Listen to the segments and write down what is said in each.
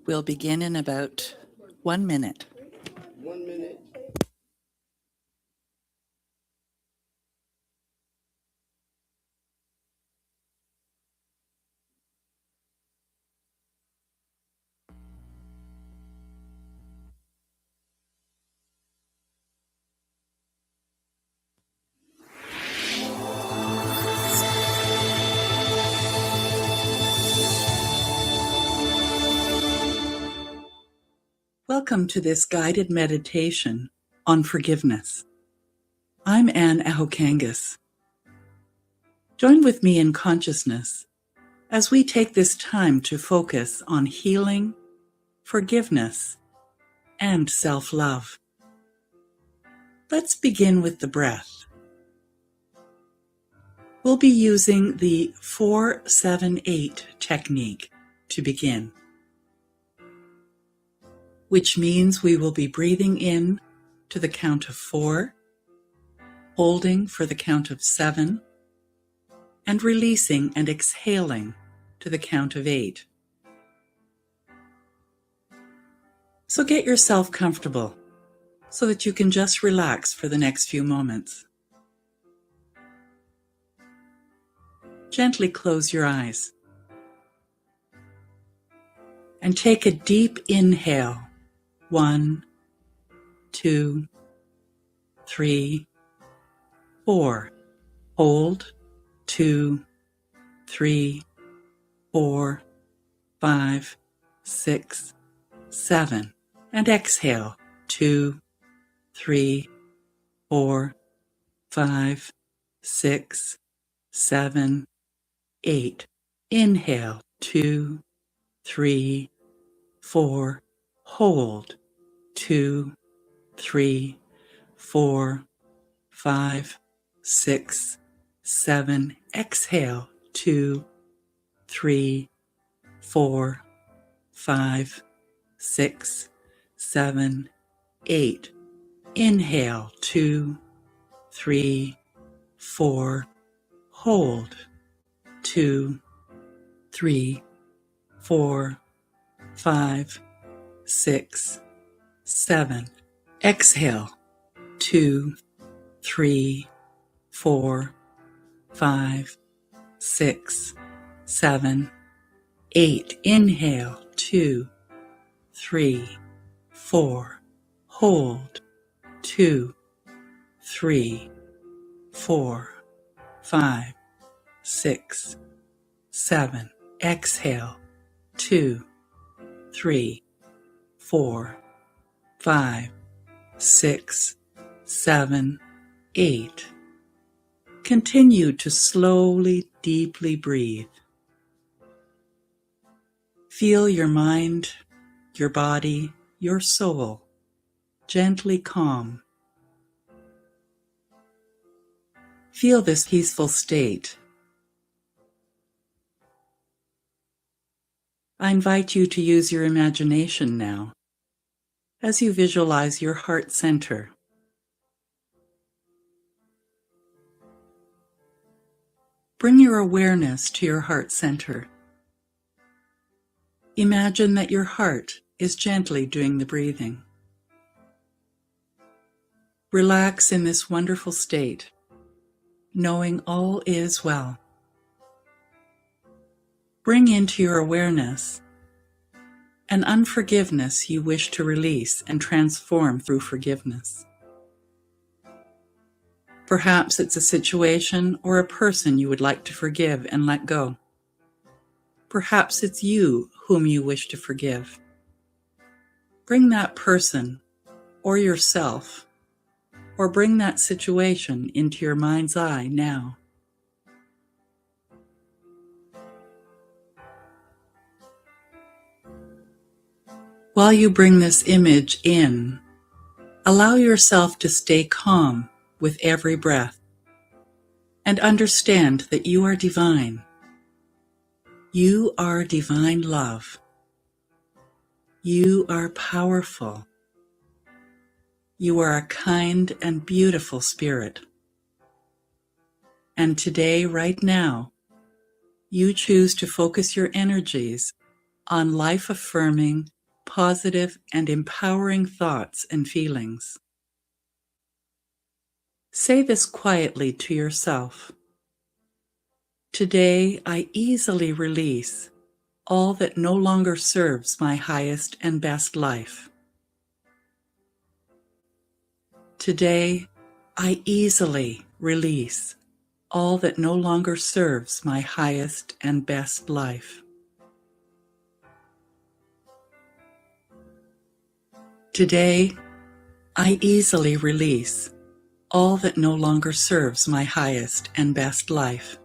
We'll begin in about 1 minute. 1 minute. Welcome to this guided meditation on forgiveness. I'm Anne Ahokangas. Join with me in consciousness as we take this time to focus on healing, forgiveness, and self-love. Let's begin with the breath. We'll be using the 4-7-8 technique to begin, which means we will be breathing in to the count of 4, holding for the count of 7, and releasing and exhaling to the count of 8. So get yourself comfortable so that you can just relax for the next few moments. Gently close your eyes and take a deep inhale. 1, 2, 3, 4. Hold. 2, 3, 4, 5, 6, 7. And exhale. 2, 3, 4, 5, 6, 7, 8. Inhale. 2, 3, 4. Hold. 2, 3, 4, 5, 6, 7. Exhale. 2, 3, 4, 5, 6, 7, 8. Inhale. 2, 3, 4. Hold. 2, 3, 4, 5, 6, 7. Exhale. 2, 3, 4, 5, 6, 7, 8. Inhale. 2, 3, 4. Hold. 2, 3, 4, 5, 6, 7. Exhale. 2, 3, 4, 5, 6, 7, 8. Continue to slowly, deeply breathe. Feel your mind, your body, your soul gently calm. Feel this peaceful state. I invite you to use your imagination now as you visualize your heart center. Bring your awareness to your heart center. Imagine that your heart is gently doing the breathing. Relax in this wonderful state, knowing all is well. Bring into your awareness an unforgiveness you wish to release and transform through forgiveness. Perhaps it's a situation or a person you would like to forgive and let go. Perhaps it's you whom you wish to forgive. Bring that person or yourself, or bring that situation into your mind's eye now. While you bring this image in, allow yourself to stay calm with every breath and understand that you are divine. You are divine love. You are powerful. You are a kind and beautiful spirit. And today, right now, you choose to focus your energies on life-affirming, positive and empowering thoughts and feelings. Say this quietly to yourself. Today, I easily release all that no longer serves my highest and best life. Today, I easily release all that no longer serves my highest and best life. Today, I easily release all that no longer serves my highest and best life.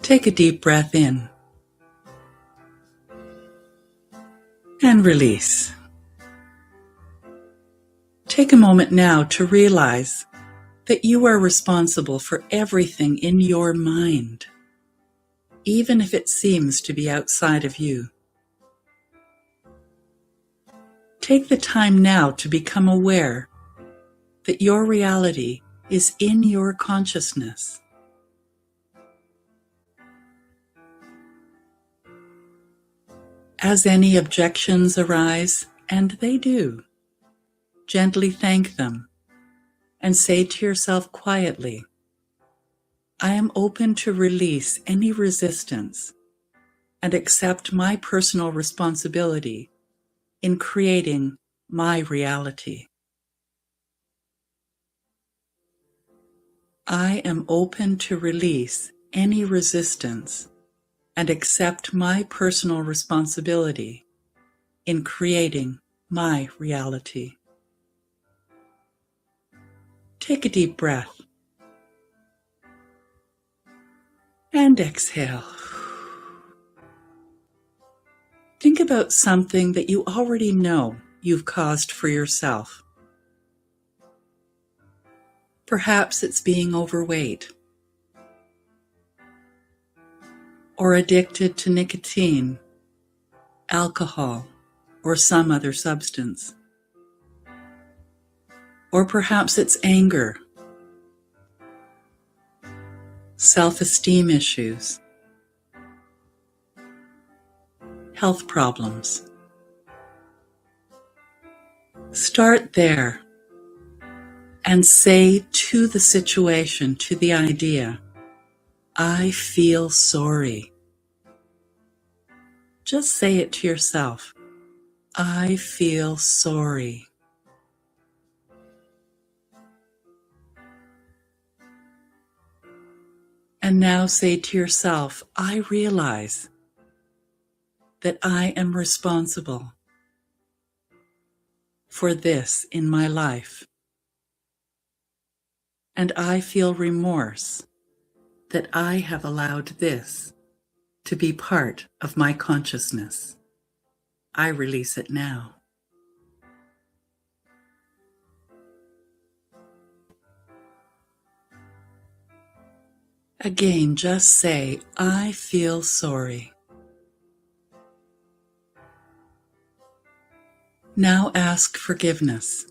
Take a deep breath in and release. Take a moment now to realize that you are responsible for everything in your mind, even if it seems to be outside of you. Take the time now to become aware that your reality is in your consciousness. As any objections arise, and they do, gently thank them and say to yourself quietly, I am open to release any resistance and accept my personal responsibility in creating my reality. I am open to release any resistance and accept my personal responsibility in creating my reality. Take a deep breath and exhale. Think about something that you already know you've caused for yourself. Perhaps it's being overweight, or addicted to nicotine, alcohol, or some other substance. Or perhaps it's anger, self-esteem issues, health problems. Start there and say to the situation, to the idea, I feel sorry. Just say it to yourself. I feel sorry. And now say to yourself, I realize that I am responsible for this in my life. And I feel remorse that I have allowed this to be part of my consciousness. I release it now. Again, just say, I feel sorry. Now ask forgiveness.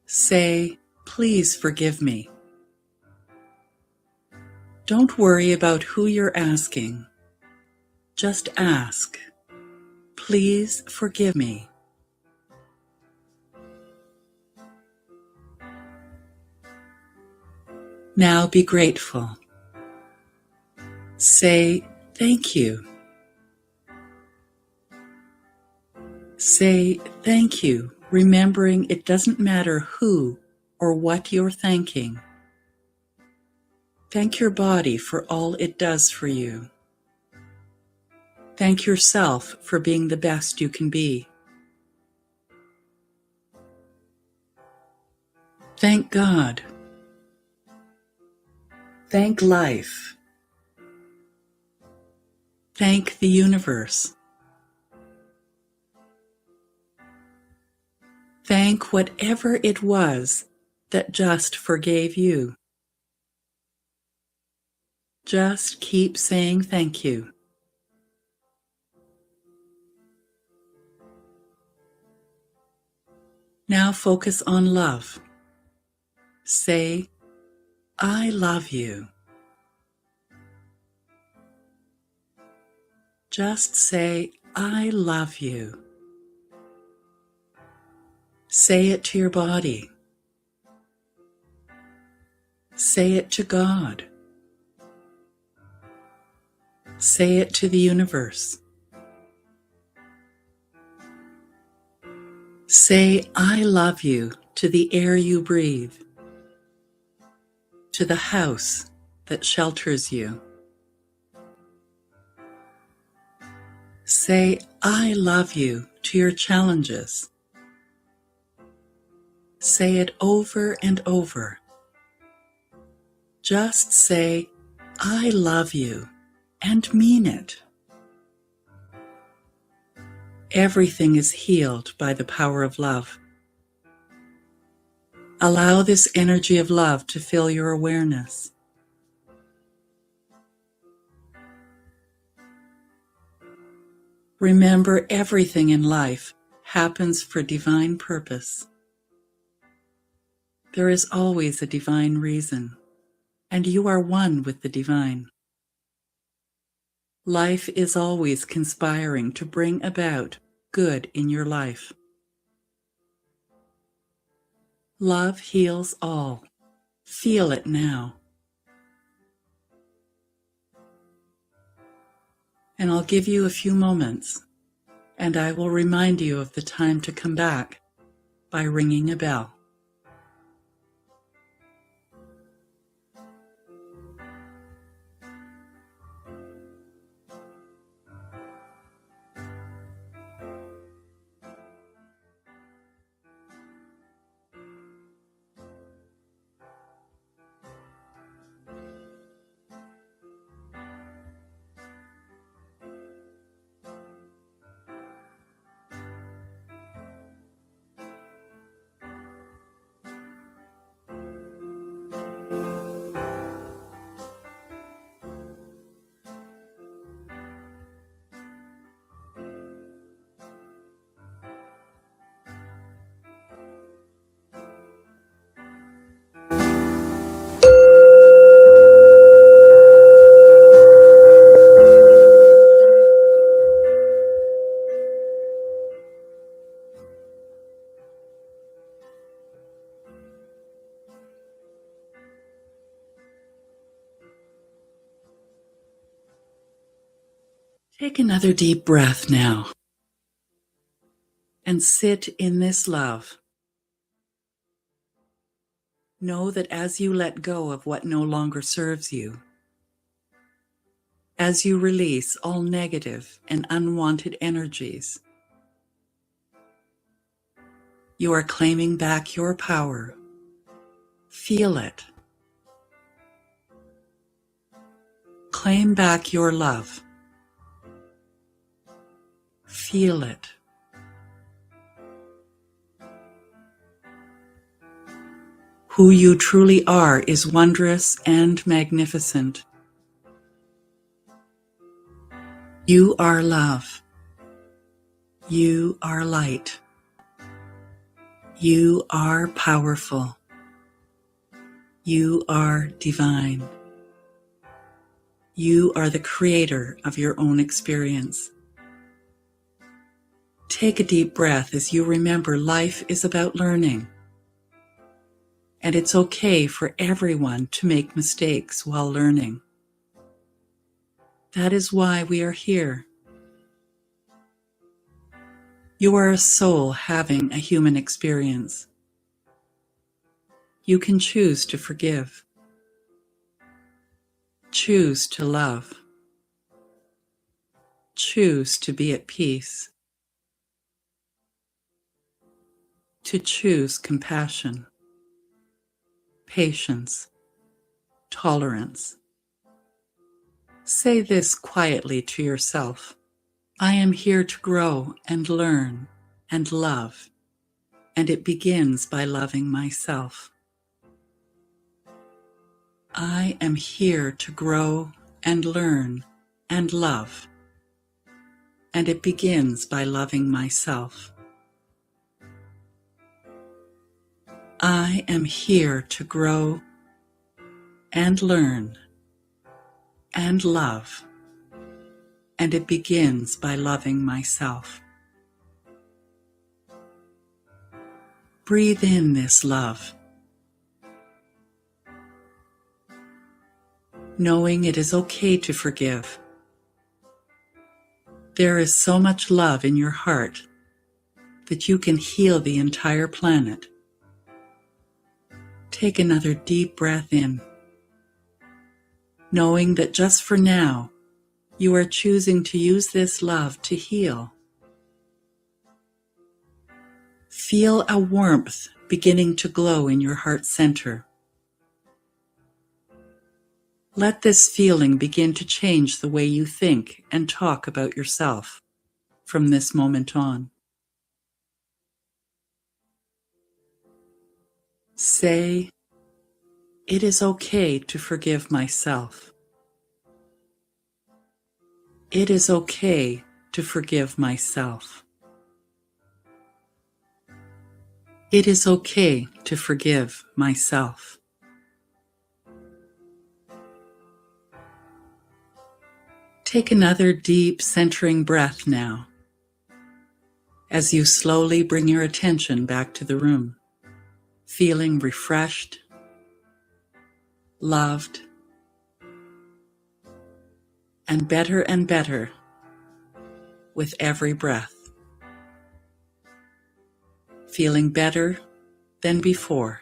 Say, please forgive me. Don't worry about who you're asking. Just ask, please forgive me. Now be grateful. Say, thank you. Say, thank you, remembering it doesn't matter who or what you're thanking. Thank your body for all it does for you. Thank yourself for being the best you can be. Thank God. Thank life. Thank the universe. Thank whatever it was that just forgave you. Just keep saying thank you. Now focus on love. Say, I love you. Just say, I love you. Say it to your body. Say it to God. Say it to the universe. Say, I love you to the air you breathe, to the house that shelters you. Say, I love you to your challenges. Say it over and over. Just say, I love you, and mean it. Everything is healed by the power of love. Allow this energy of love to fill your awareness. Remember, everything in life happens for divine purpose. There is always a divine reason, and you are one with the divine. Life is always conspiring to bring about good in your life. Love heals all. Feel it now. And I'll give you a few moments, and I will remind you of the time to come back by ringing a bell. Take another deep breath now and sit in this love. Know that as you let go of what no longer serves you, as you release all negative and unwanted energies, you are claiming back your power. Feel it. Claim back your love. Feel it. Who you truly are is wondrous and magnificent. You are love. You are light. You are powerful. You are divine. You are the creator of your own experience. Take a deep breath as you remember life is about learning. And it's okay for everyone to make mistakes while learning. That is why we are here. You are a soul having a human experience. You can choose to forgive. Choose to love. Choose to be at peace. To choose compassion, patience, tolerance. Say this quietly to yourself. I am here to grow and learn and love, and it begins by loving myself. I am here to grow and learn and love, and it begins by loving myself. I am here to grow and learn and love, and it begins by loving myself. Breathe in this love, knowing it is okay to forgive. There is so much love in your heart that you can heal the entire planet. Take another deep breath in, knowing that just for now, you are choosing to use this love to heal. Feel a warmth beginning to glow in your heart center. Let this feeling begin to change the way you think and talk about yourself from this moment on. Say, "It is okay to forgive myself. It is okay to forgive myself. It is okay to forgive myself." Take another deep, centering breath now, as you slowly bring your attention back to the room, feeling refreshed, loved, and better with every breath. Feeling better than before.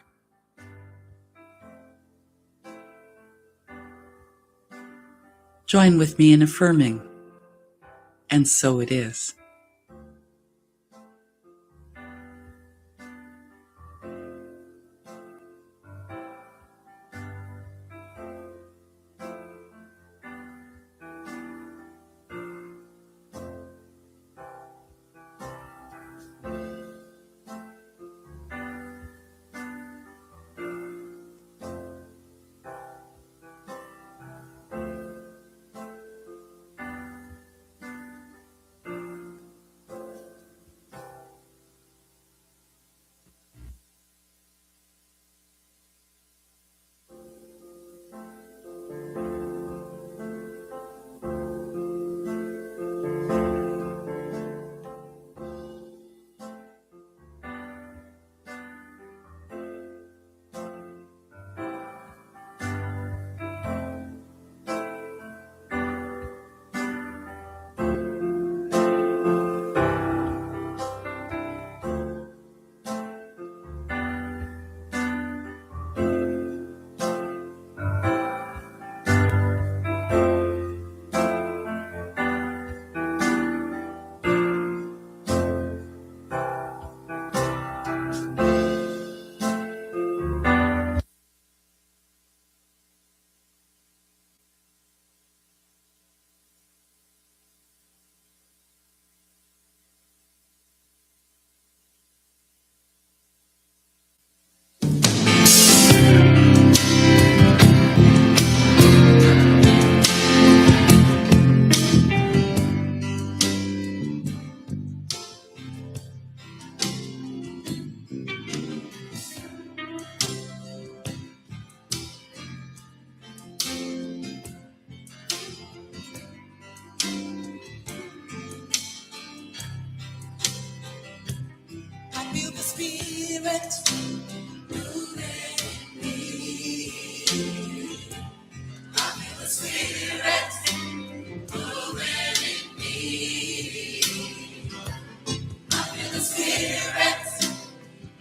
Join with me in affirming, and so it is. Feel the Spirit moving in me. I feel the Spirit moving in me. I feel the Spirit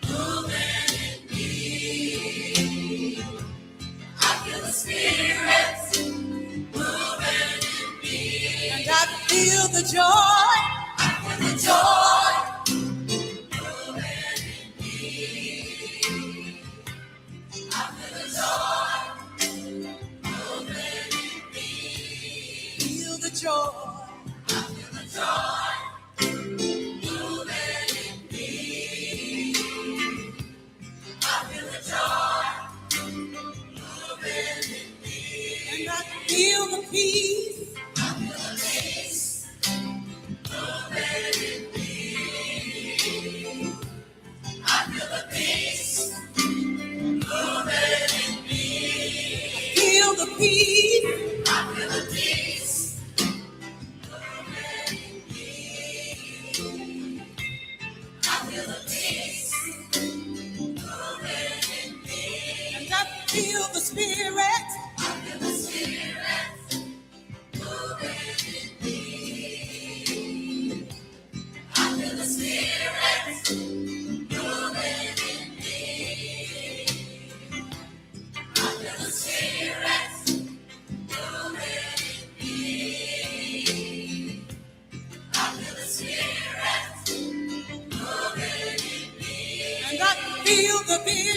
moving in me. I feel the Spirit moving in me. And I feel the joy. I feel the joy. Joy. I feel the joy moving in me. I feel the joy moving in me. And I feel the peace. I feel the peace moving in me. I feel the peace moving in me. I feel the peace. I feel the peace.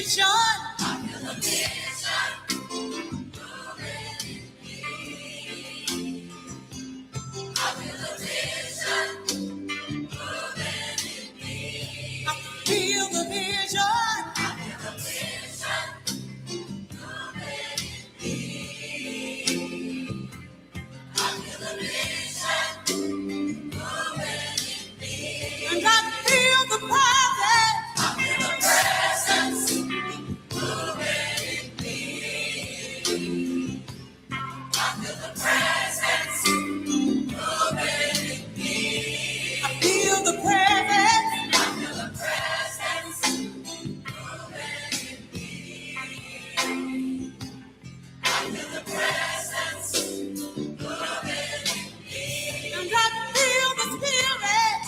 Feel the vision. And I feel the presence. I feel the presence. And I feel the spirit.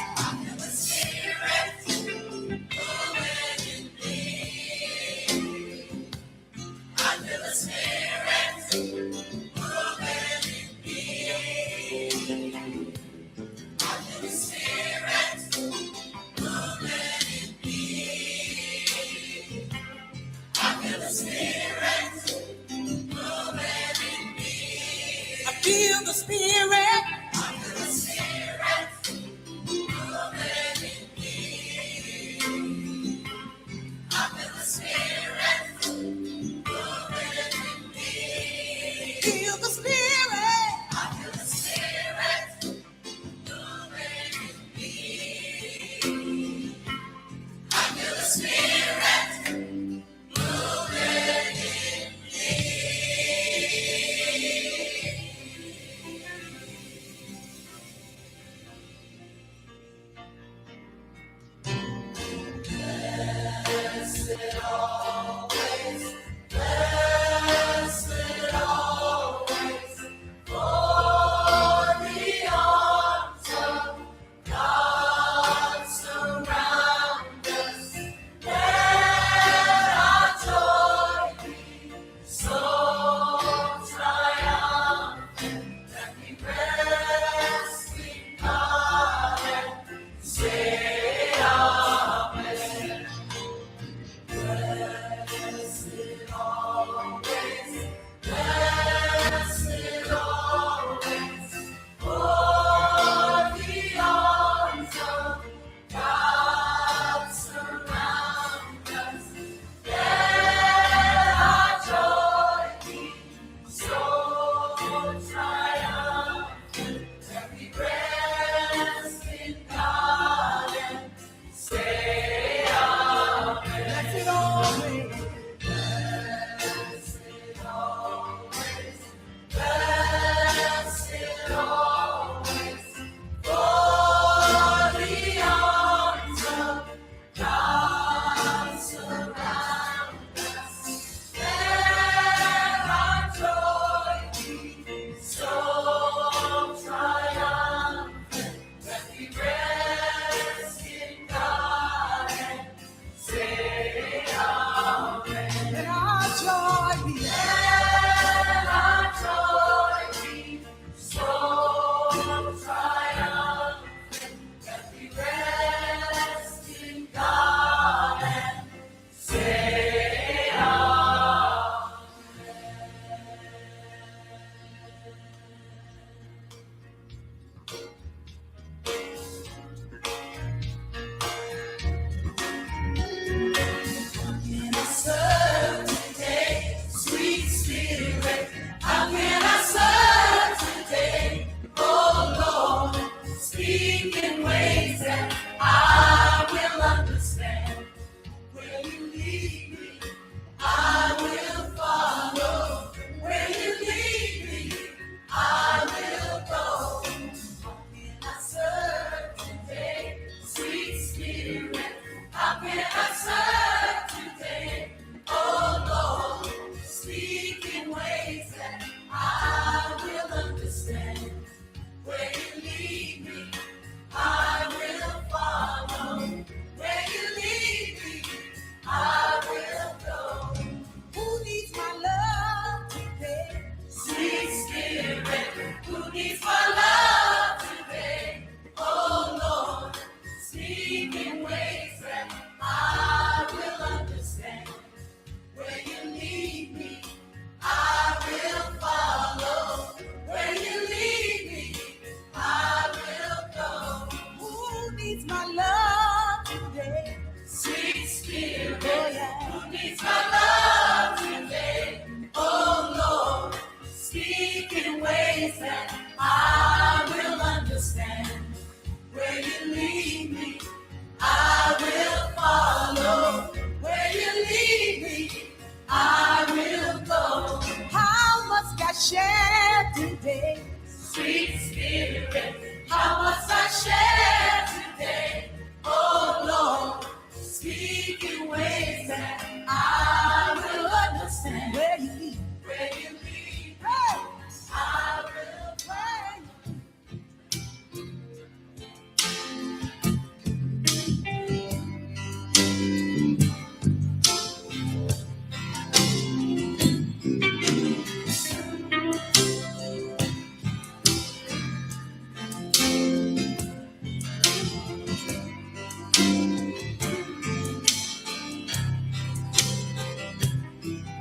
I feel the spirit. Feel the spirit. speak in ways that I will understand. Where you lead me, I will follow. Where you lead me, I will go. How must I share today? Sweet Spirit, how must I share today? Oh Lord, speak in ways that I will understand. Where you lead, hey, I will pray.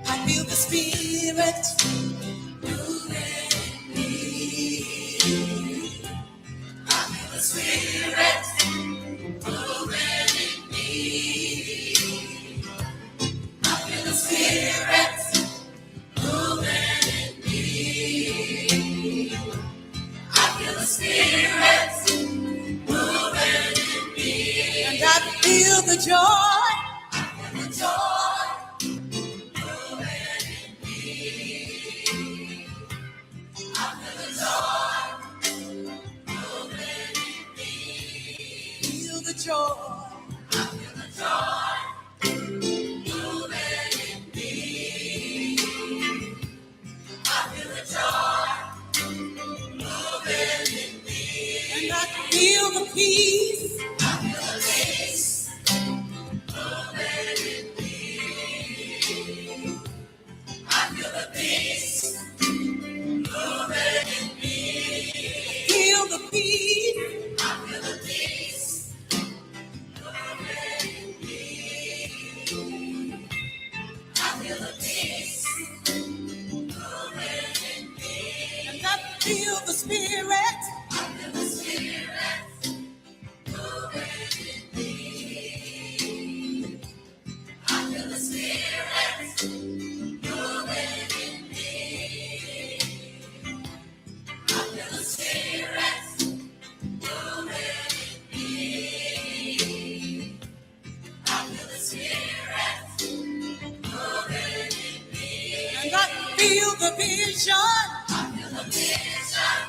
I feel the Spirit moving in me. I feel the Spirit moving in me. I feel the Spirit moving in me. I feel the Spirit moving in me. And I feel the joy. I feel the joy moving in me. I feel the joy moving in me. Feel the joy. I feel the joy moving in me. I feel the joy moving in me. And I feel the peace. I feel the peace moving in me. I feel the peace moving in me. Feel the peace. I feel the peace moving in me. I feel the peace moving in me. And I feel the Spirit. I feel the Spirit moving in me. I feel the Spirit moving in me. I feel the Spirit moving in me. I feel the Spirit moving in me. And I feel the vision. I feel the vision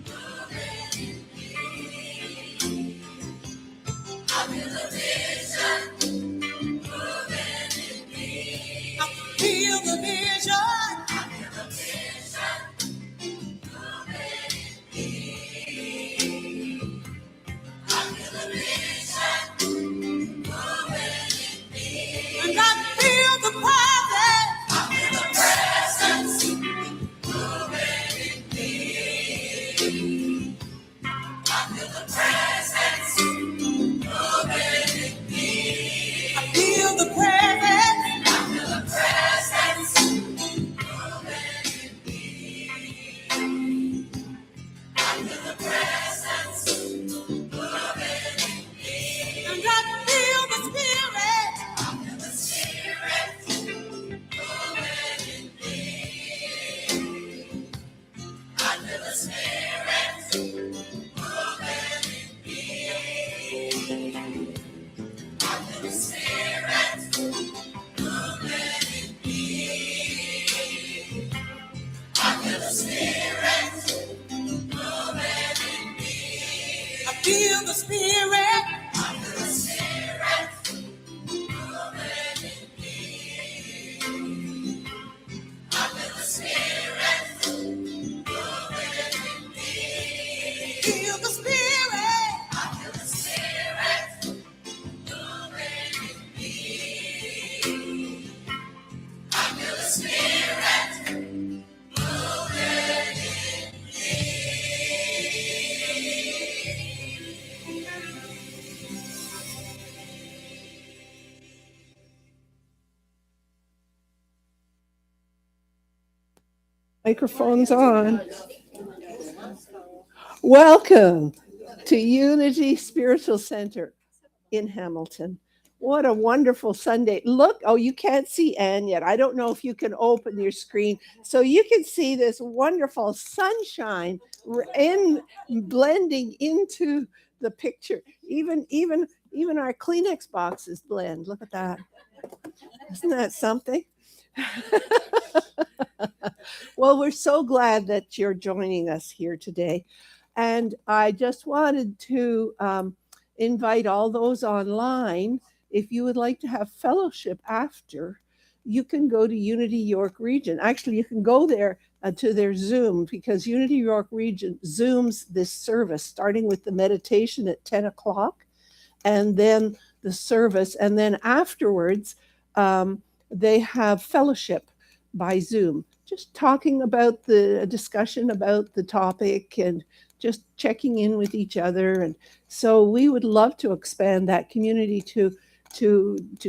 moving in me. I feel the vision moving in me. I feel the vision. I feel the vision moving in me. I feel the vision moving in me. And I feel the presence. I feel the presence moving in me. I feel the presence moving in me. I feel the presence. I feel the presence moving in me. I feel the presence moving in me. And I feel the Spirit. I feel the Spirit moving in me. I feel the Spirit moving in me. I feel the Spirit moving in me. I feel the Spirit moving in me. I feel the Spirit. I feel the Spirit moving in me. I feel the Spirit moving in me. Feel the Spirit. I feel the Spirit moving in me. I feel the Spirit moving in Microphone's on. Welcome to Unity Spiritual Center in Hamilton. What a wonderful Sunday. Look, oh, you can't see Anne yet. I don't know if you can open your screen so you can see this wonderful sunshine in blending into the picture. Even our Kleenex boxes blend. Look at that. Isn't that something? Well, we're so glad that you're joining us here today. And I just wanted to invite all those online. If you would like to have fellowship after, you can go to Unity York Region. Actually, you can go there to their Zoom, because Unity York Region Zooms this service, starting with the meditation at 10 o'clock, and then the service. And then afterwards, they have fellowship by Zoom, just talking about the discussion about the topic and just checking in with each other. And so we would love to expand that community to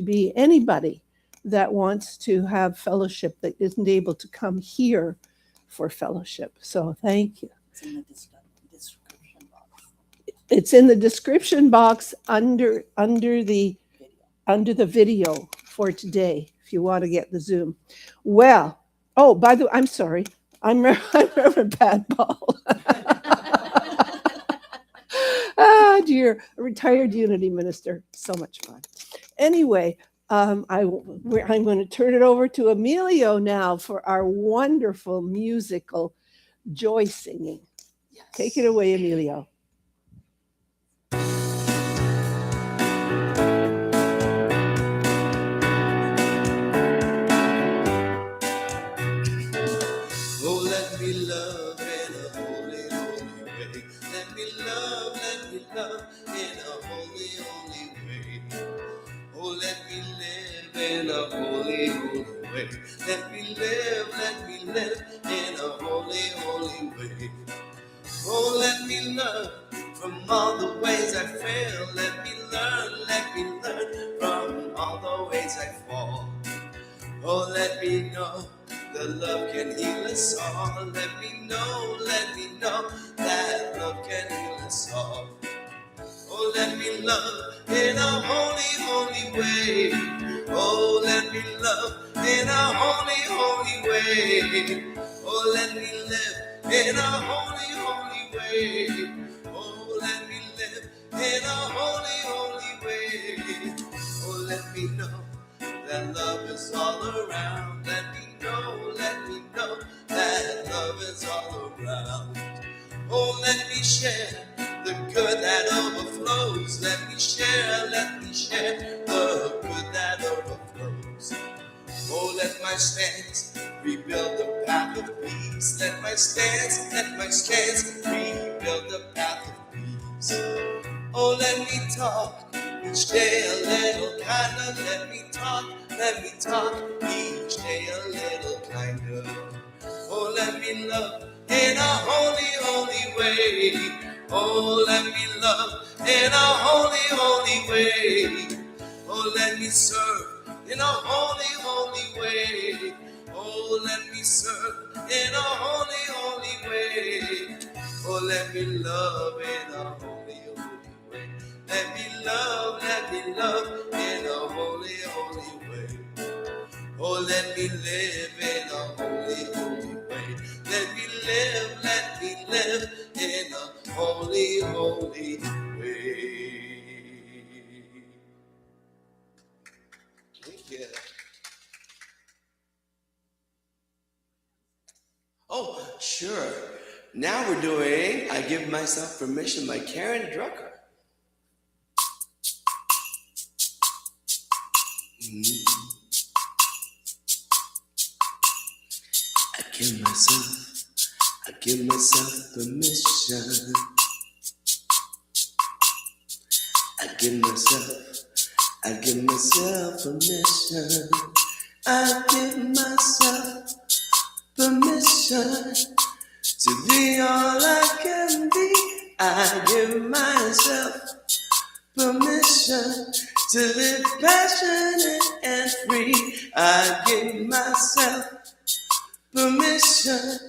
be anybody that wants to have fellowship that isn't able to come here for fellowship. So thank you. It's in the description box under the video for today, if you want to get the Zoom. Well, oh, by the way, I'm sorry. I'm Reverend Pat Ball. Ah, dear, a retired Unity minister. So much fun. Anyway, I'm going to turn it over to Emilio now for our wonderful musical joy singing. Yes. Take it away, Emilio. In a holy, holy way. Let me live in a holy, holy way. Oh, let me learn from all the ways I fail. Let me learn from all the ways I fall. Oh, let me know that love can heal us all. Let me know that love can heal us all. Oh, let me love in a holy, holy way. Oh, let me love in a holy, holy way. Oh, let me live in a holy, holy way. Oh, let me live in a holy, holy way. Oh, let me know that love is all around. Let me know that love is all around. Oh, let me share the good that overflows. Let me share the good that overflows. Oh, let my stance rebuild the path of peace. Let my stance rebuild the path of peace. Oh, let me talk each day a little kinder. Let me talk each day a little kinder. Oh, let me love in a holy, holy way. Oh, let me love in a holy, holy way. Oh, let me serve in a holy, holy way. Oh, let me serve in a holy, holy way. Oh, let me love in a holy, holy way. Let me love in a holy, holy way. Oh, let me live in a holy, holy way. Let me live in a holy, holy way. Thank you. Oh, sure. Now we're doing I Give Myself Permission by Karen Drucker. I give myself permission. I give myself permission. I give myself permission to be all I can be. I give myself permission to live passionate and free. I give myself permission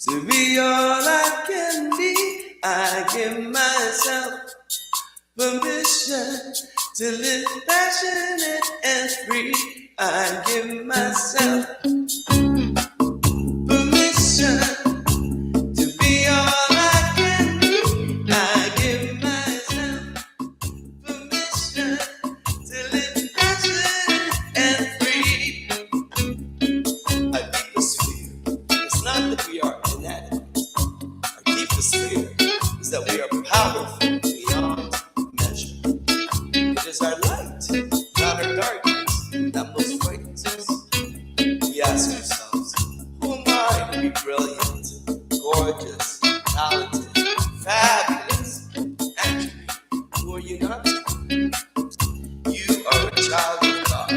to be all I can be. I give myself permission to live passionate and free. I give myself permission to be all I can be. I give myself permission to live passionate and free. Our deepest fear is not that we are inadequate. Our deepest fear is that we are powerful beyond measure. It is our light, not our darkness, that most frightens us. We ask ourselves, who am I to be brilliant, gorgeous, talented, fabulous, and who are you not? You are a child of God.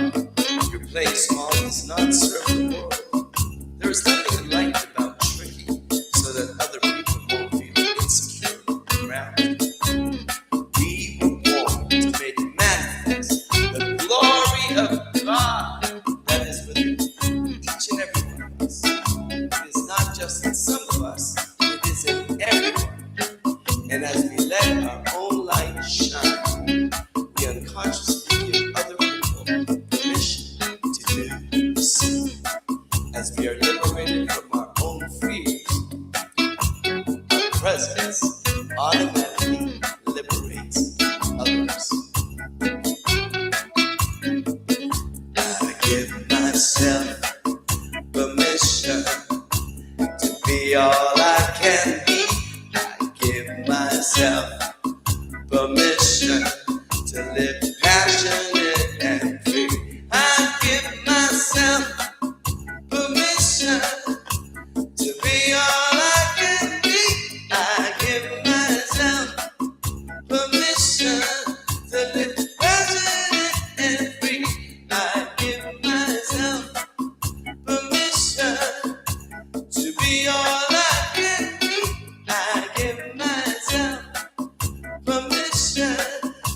Your playing small does not serve the world. There is nothing light about tricking so that other people won't feel insecure around you. We were born to make manifest the glory of God that is within each and every one of us. It is not just in some of us, it is in everyone. And as we let our own light shine, we unconsciously give other people permission to do the same. As we are liberated from our own fears, our presence automatically liberates others. I give myself permission to be all I can be. I give myself permission to live passionate and free. I give myself permission to be all I can be. I give myself permission to live passionate and free. I give myself permission to be all I can be. I give myself permission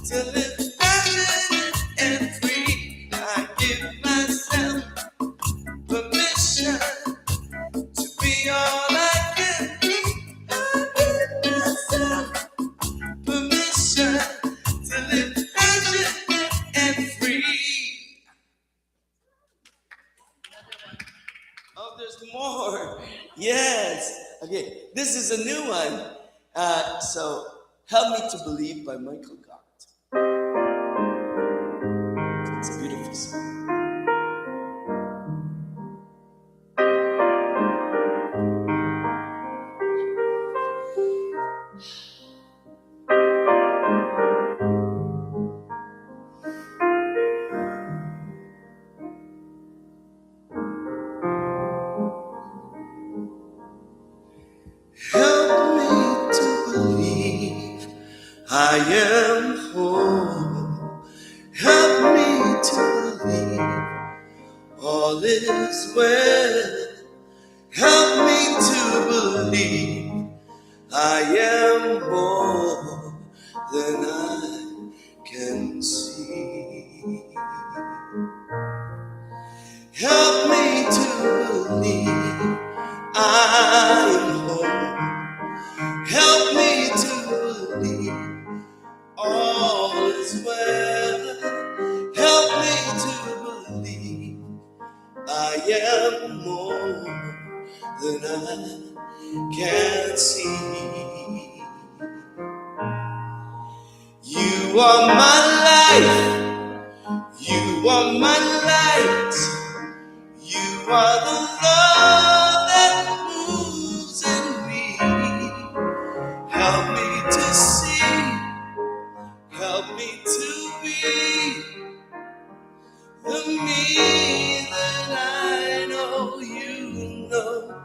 to live passionate and free. I give myself permission to be all I can be. I give myself permission to live passionate and free. Oh, there's more. Yes. Okay, this is a new one. So, Help Me to Believe by Michael Gott. It's a beautiful song. Help me to believe I am whole. Help me to believe all is well. Help me to believe I am more than I can see. Help me to believe I'm whole. Help me to believe all is well. Help me to believe I am more than I can see. You are my life. You are my light. You are the love that moves in me. Help me to see. Help me to be the me that I know you know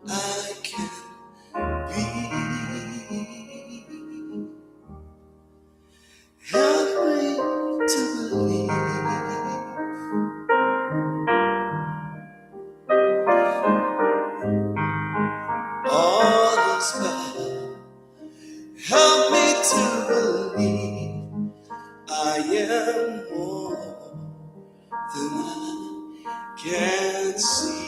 I can be. Help me to believe. All is well. Help me to believe I am more than I can see.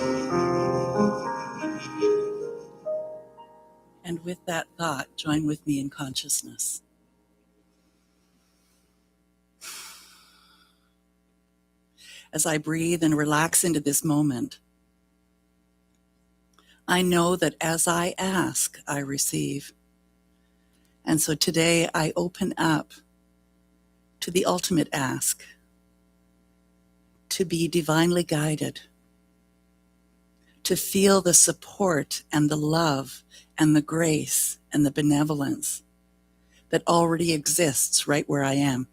And with that thought, join with me in consciousness. as I breathe and relax into this moment. I know that as I ask, I receive. And so today I open up to the ultimate ask, to be divinely guided, to feel the support and the love and the grace and the benevolence that already exists right where I am.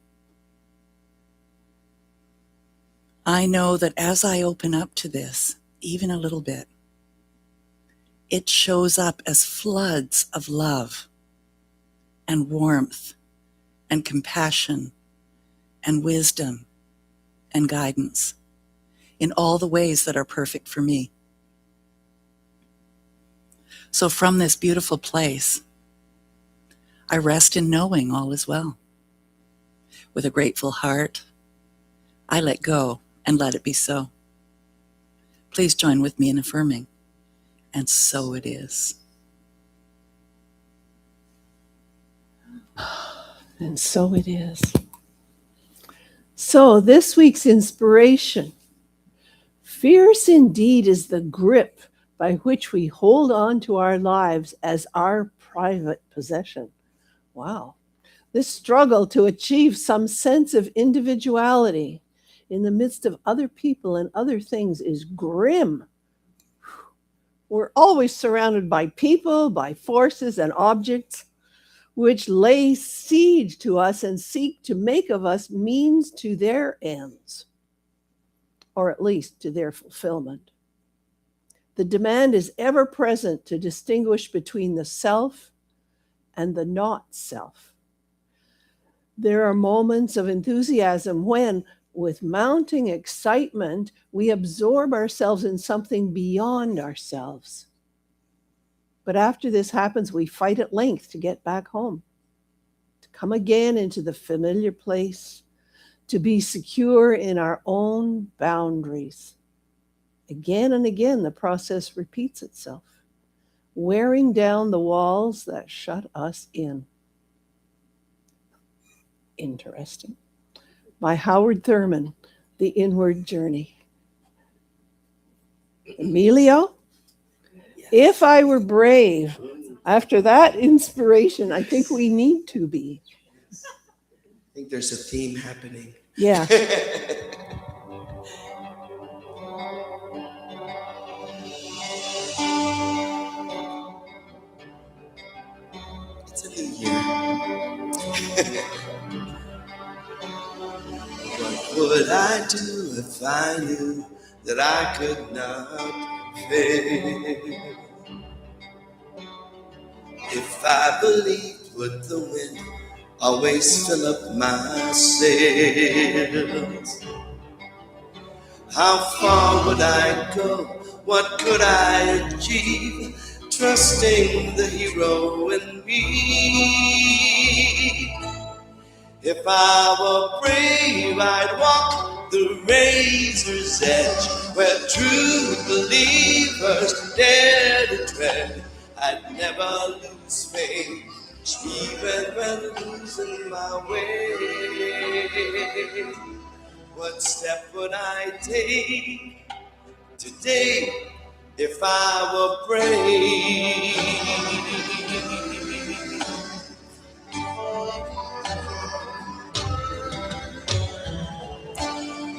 I know that as I open up to this, even a little bit, it shows up as floods of love and warmth and compassion and wisdom and guidance in all the ways that are perfect for me. So from this beautiful place, I rest in knowing all is well. With a grateful heart, I let go and let it be so. Please join with me in affirming, and so it is. And so it is. So this week's inspiration. Fierce indeed is the grip by which we hold on to our lives as our private possession. Wow. This struggle to achieve some sense of individuality in the midst of other people and other things is grim. We're always surrounded by people, by forces and objects, which lay siege to us and seek to make of us means to their ends, or at least to their fulfillment. The demand is ever present to distinguish between the self and the not self. There are moments of enthusiasm when, with mounting excitement, we absorb ourselves in something beyond ourselves. But after this happens, we fight at length to get back home, to come again into the familiar place, to be secure in our own boundaries. Again and again, the process repeats itself, wearing down the walls that shut us in. Interesting. By Howard Thurman, The Inward Journey. Emilio? If I were brave, after that inspiration, I think we need to be. I think there's a theme happening. Yeah. It's a new year. What would I do if I knew that I could not fail? If I believed with the wind always fill up my sails, how far would I go? What could I achieve? Trusting the hero in me. If I were brave, I'd walk the razor's edge, where true believers dare to tread. I'd never lose faith, even when losing my way. What step would I take today if I were brave?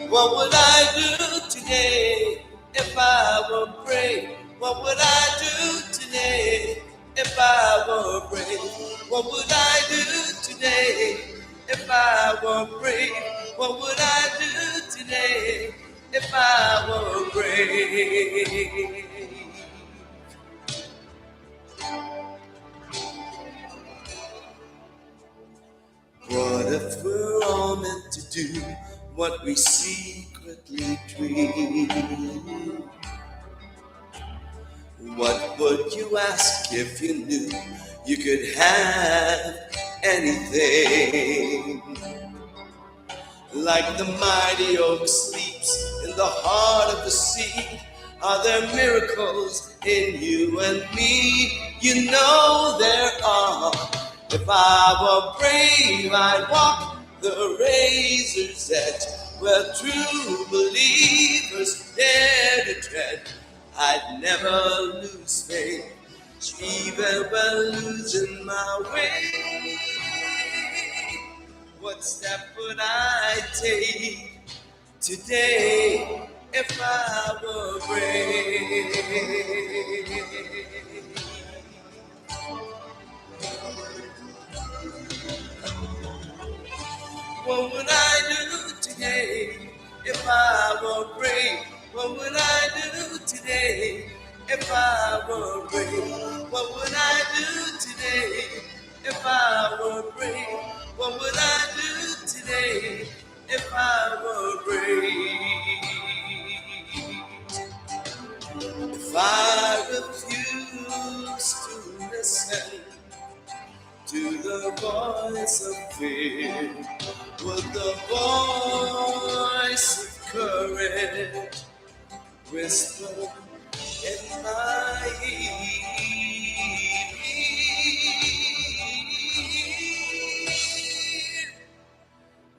What would I do today if I were brave? What would I do today if I were brave? What would I do today if I were brave? What would I do today if I were brave? What if we're all meant to do what we secretly dream? What would you ask if you knew you could have anything? Like the mighty oak sleeps in the heart of the sea, are there miracles in you and me? You know there are. If I were brave, I'd walk the razor's edge, where true believers dare to tread. I'd never lose faith, even when losing my way. What step would I take today if I were brave? What would I do today if I were brave? What would I do today if I were brave? What would I do today if I were brave? What would I do today if I were brave? If I refuse to listen to the voice of fear, would the voice of courage whisper in my ear?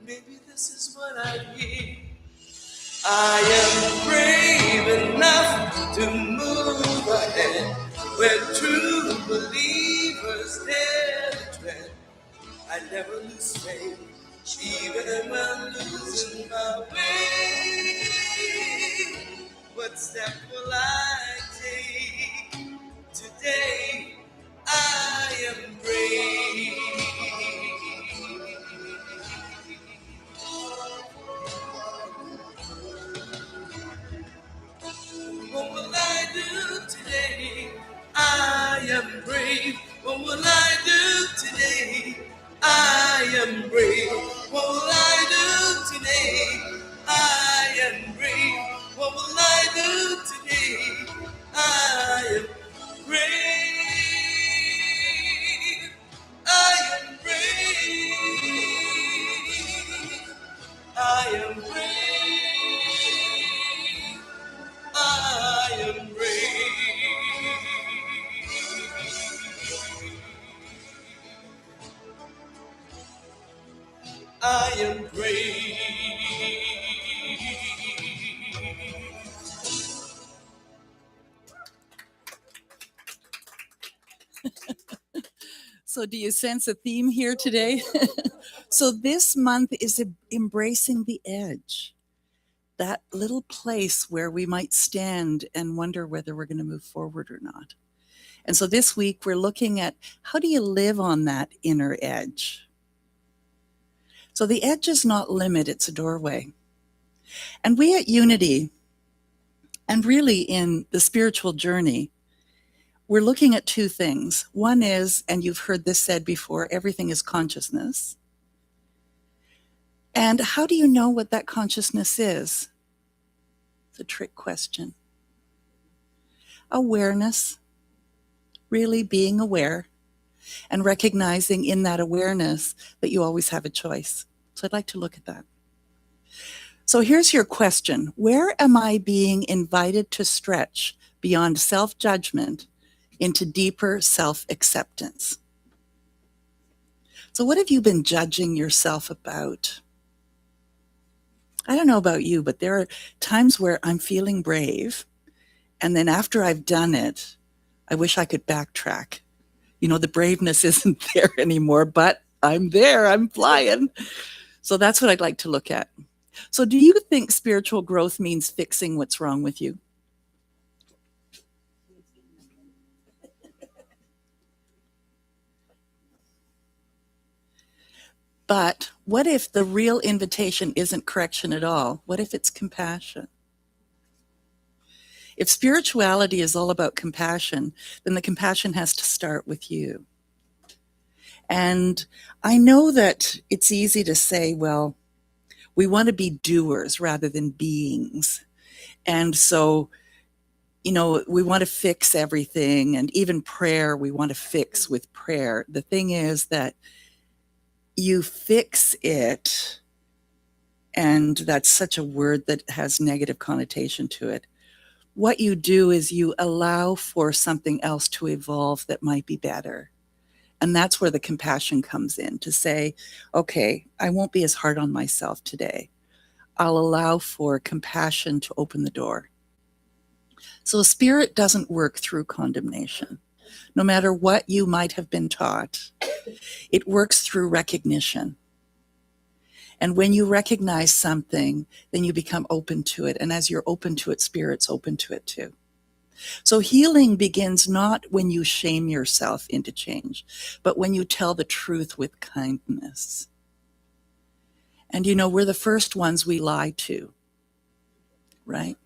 Maybe this is what I hear. I am brave enough to move ahead where true believers dare to tread. I never lose faith, even when losing my way. What step will I take today? I am brave. What will I do today? I am brave. What will I do today? I am brave. What will I do today? I am brave. What will I do today? I am brave. I am brave. I am brave. I am brave. I am brave. So do you sense a theme here today? So this month is embracing the edge, that little place where we might stand and wonder whether we're going to move forward or not. And so this week we're looking at how do you live on that inner edge? So the edge is not limit, it's a doorway. And we at Unity, and really in the spiritual journey, we're looking at two things. One is, and you've heard this said before, everything is consciousness. And how do you know what that consciousness is? It's a trick question. Awareness, really being aware and recognizing in that awareness that you always have a choice. So I'd like to look at that. So here's your question. Where am I being invited to stretch beyond self-judgment into deeper self-acceptance? So what have you been judging yourself about? I don't know about you, but there are times where I'm feeling brave, and then after I've done it, I wish I could backtrack. You know, the braveness isn't there anymore, but I'm there, I'm flying. So that's what I'd like to look at. So do you think spiritual growth means fixing what's wrong with you? But what if the real invitation isn't correction at all? What if it's compassion? If spirituality is all about compassion, then the compassion has to start with you. And I know that it's easy to say, well, we want to be doers rather than beings. And so, you know, we want to fix everything. And even prayer, we want to fix with prayer. The thing is that you fix it, and that's such a word that has negative connotation to it. What you do is you allow for something else to evolve that might be better. And that's where the compassion comes in, to say, okay, I won't be as hard on myself today. I'll allow for compassion to open the door. So Spirit doesn't work through condemnation. No matter what you might have been taught, it works through recognition. And when you recognize something, then you become open to it. And as you're open to it, Spirit's open to it too. So healing begins not when you shame yourself into change, but when you tell the truth with kindness. And you know, we're the first ones we lie to, right?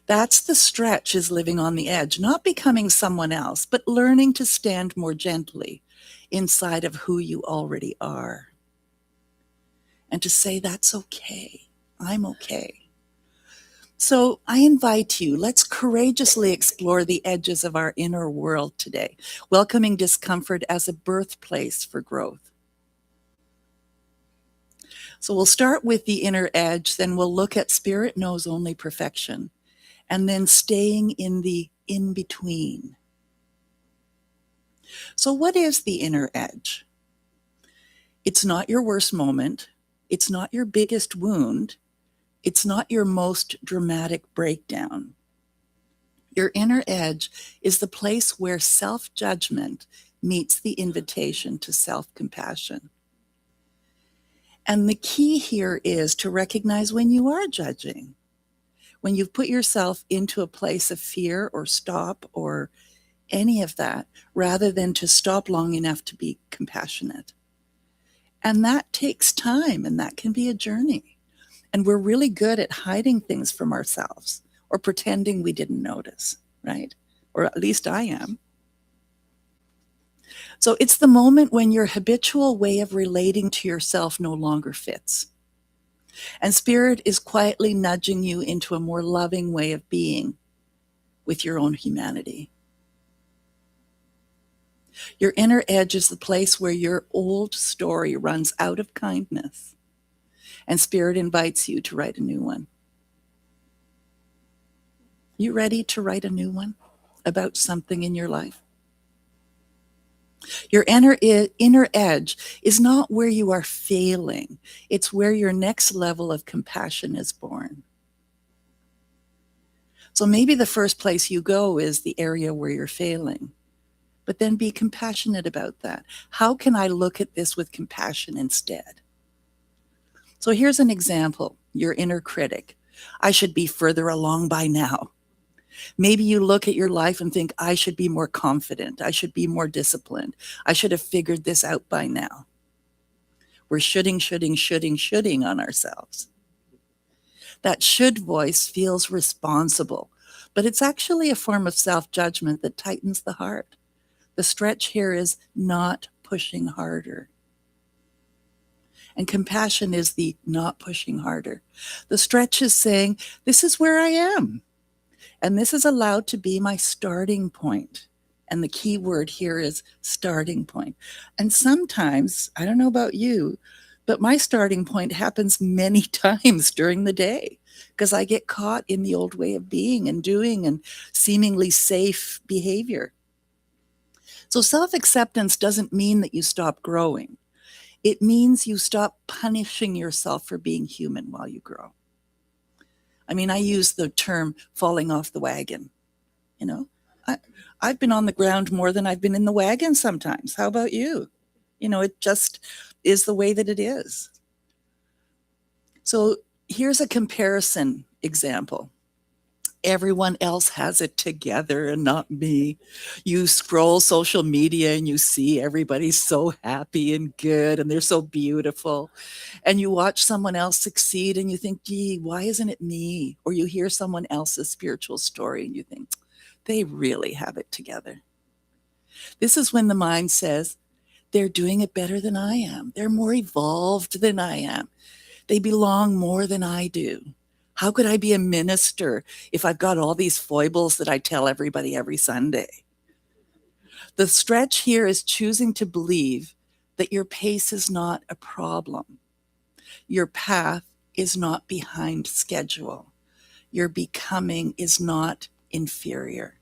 That's the stretch, is living on the edge, not becoming someone else, but learning to stand more gently inside of who you already are. And to say, that's okay. I'm okay. So I invite you, let's courageously explore the edges of our inner world today, welcoming discomfort as a birthplace for growth. So we'll start with the inner edge, then we'll look at Spirit knows only perfection, and then staying in the in-between. So what is the inner edge? It's not your worst moment. It's not your biggest wound. It's not your most dramatic breakdown. Your inner edge is the place where self-judgment meets the invitation to self-compassion. And the key here is to recognize when you are judging, when you've put yourself into a place of fear or stop or any of that, rather than to stop long enough to be compassionate. And that takes time, and that can be a journey. And we're really good at hiding things from ourselves or pretending we didn't notice, right? Or at least I am. So it's the moment when your habitual way of relating to yourself no longer fits. And Spirit is quietly nudging you into a more loving way of being with your own humanity. Your inner edge is the place where your old story runs out of kindness, and Spirit invites you to write a new one. You ready to write a new one about something in your life? Your inner edge is not where you are failing. It's where your next level of compassion is born. So maybe the first place you go is the area where you're failing, but then be compassionate about that. How can I look at this with compassion instead? So here's an example, your inner critic. I should be further along by now. Maybe you look at your life and think, I should be more confident. I should be more disciplined. I should have figured this out by now. We're shoulding on ourselves. That should voice feels responsible, but it's actually a form of self-judgment that tightens the heart. The stretch here is not pushing harder. And compassion is the not pushing harder. The stretch is saying, this is where I am. And this is allowed to be my starting point. And the key word here is starting point. And sometimes, I don't know about you, but my starting point happens many times during the day because I get caught in the old way of being and doing and seemingly safe behavior. So self-acceptance doesn't mean that you stop growing. It means you stop punishing yourself for being human while you grow. I mean, I use the term falling off the wagon. You know, I've been on the ground more than I've been in the wagon sometimes. How about you? You know, it just is the way that it is. So here's a comparison example. Everyone else has it together and not me. You scroll social media and you see everybody's so happy and good and they're so beautiful. And you watch someone else succeed and you think, gee, why isn't it me? Or you hear someone else's spiritual story and you think, they really have it together. This is when the mind says, they're doing it better than I am. They're more evolved than I am. They belong more than I do. How could I be a minister if I've got all these foibles that I tell everybody every Sunday? The stretch here is choosing to believe that your pace is not a problem. Your path is not behind schedule. Your becoming is not inferior.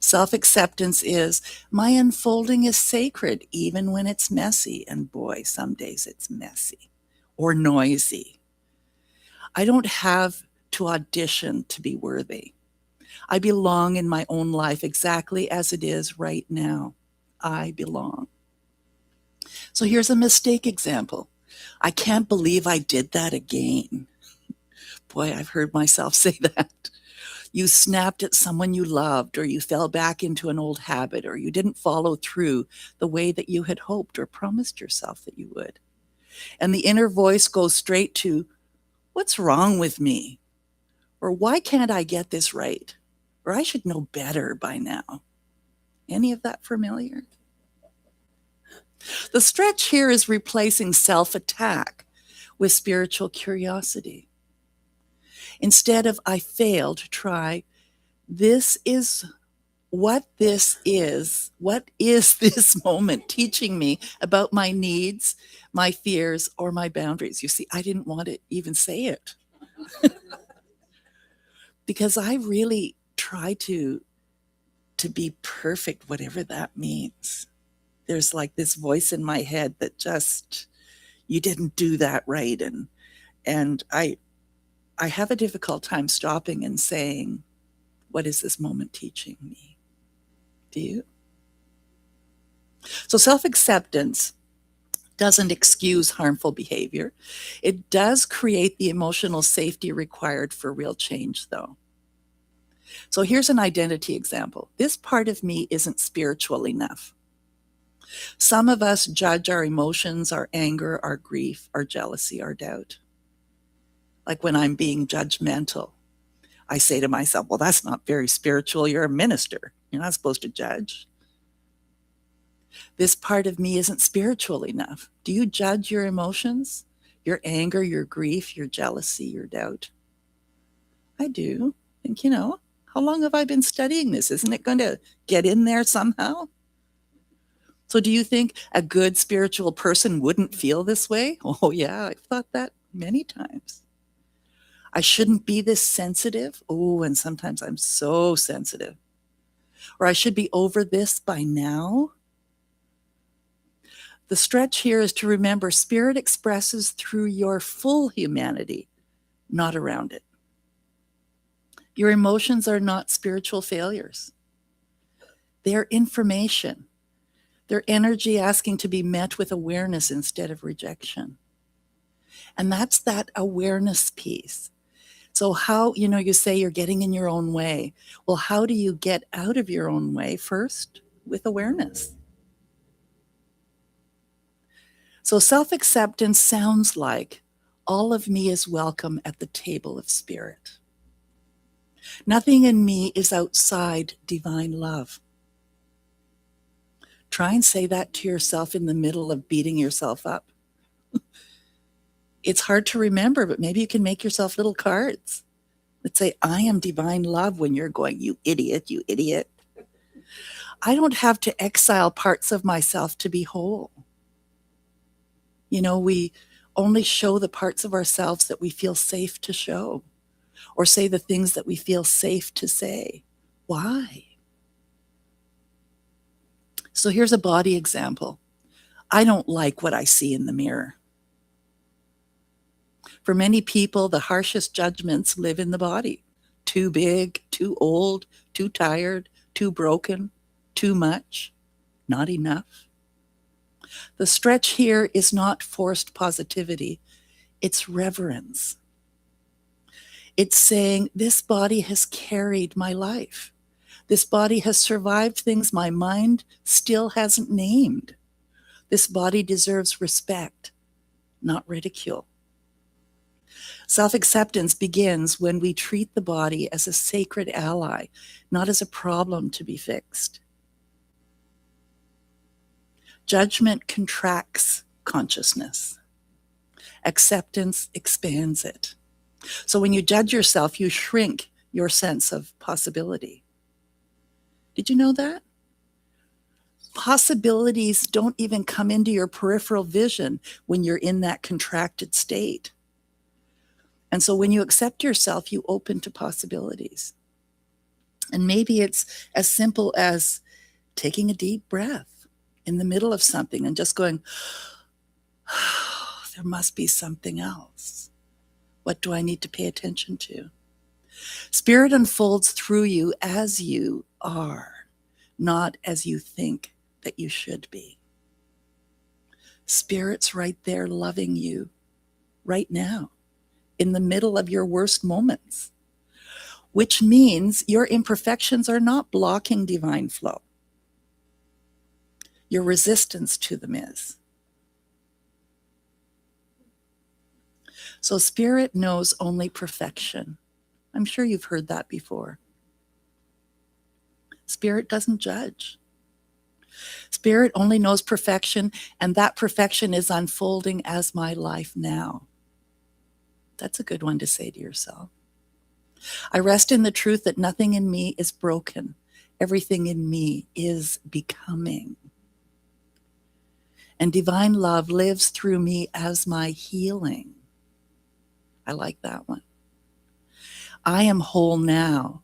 Self-acceptance is my unfolding is sacred even when it's messy. And boy, some days it's messy or noisy. I don't have to audition to be worthy. I belong in my own life exactly as it is right now. I belong. So here's a mistake example. I can't believe I did that again. Boy, I've heard myself say that. You snapped at someone you loved, or you fell back into an old habit, or you didn't follow through the way that you had hoped or promised yourself that you would. And the inner voice goes straight to, what's wrong with me? Or why can't I get this right? Or I should know better by now. Any of that familiar? The stretch here is replacing self-attack with spiritual curiosity. Instead of I failed, try, this is what this is. What is this moment teaching me about my needs, my fears, or my boundaries? You see, I didn't want to even say it. Because I really try to be perfect, whatever that means. There's like this voice in my head that just, you didn't do that right. And I have a difficult time stopping and saying, what is this moment teaching me? Do you? So self-acceptance doesn't excuse harmful behavior. It does create the emotional safety required for real change, though. So here's an identity example. This part of me isn't spiritual enough. Some of us judge our emotions, our anger, our grief, our jealousy, our doubt. Like when I'm being judgmental, I say to myself, well, that's not very spiritual. You're a minister. You're not supposed to judge. This part of me isn't spiritual enough. Do you judge your emotions, your anger, your grief, your jealousy, your doubt? I do. Think, how long have I been studying this? Isn't it going to get in there somehow? So do you think a good spiritual person wouldn't feel this way? Oh yeah, I've thought that many times. I shouldn't be this sensitive. Oh, and sometimes I'm so sensitive. Or I should be over this by now. The stretch here is to remember spirit expresses through your full humanity, not around it. Your emotions are not spiritual failures. They're information. They're energy asking to be met with awareness instead of rejection. And that's that awareness piece. So how, you say you're getting in your own way. Well, how do you get out of your own way? First, with awareness. So self-acceptance sounds like all of me is welcome at the table of spirit. Nothing in me is outside divine love. Try and say that to yourself in the middle of beating yourself up. It's hard to remember, but maybe you can make yourself little cards that say, I am divine love, when you're going, you idiot, you idiot. I don't have to exile parts of myself to be whole. We only show the parts of ourselves that we feel safe to show, or say the things that we feel safe to say. Why? So here's a body example. I don't like what I see in the mirror. For many people, the harshest judgments live in the body. Too big, too old, too tired, too broken, too much, not enough. The stretch here is not forced positivity, it's reverence. It's saying, this body has carried my life. This body has survived things my mind still hasn't named. This body deserves respect, not ridicule. Self-acceptance begins when we treat the body as a sacred ally, not as a problem to be fixed. Judgment contracts consciousness. Acceptance expands it. So when you judge yourself, you shrink your sense of possibility. Did you know that? Possibilities don't even come into your peripheral vision when you're in that contracted state. And so when you accept yourself, you open to possibilities. And maybe it's as simple as taking a deep breath in the middle of something and just going, oh, there must be something else. What do I need to pay attention to? Spirit unfolds through you as you are, not as you think that you should be. Spirit's right there loving you right now, in the middle of your worst moments, which means your imperfections are not blocking divine flow. Your resistance to them is. So Spirit knows only perfection. I'm sure you've heard that before. Spirit doesn't judge. Spirit only knows perfection, and that perfection is unfolding as my life now. That's a good one to say to yourself. I rest in the truth that nothing in me is broken. Everything in me is becoming. And divine love lives through me as my healing. I like that one. I am whole now,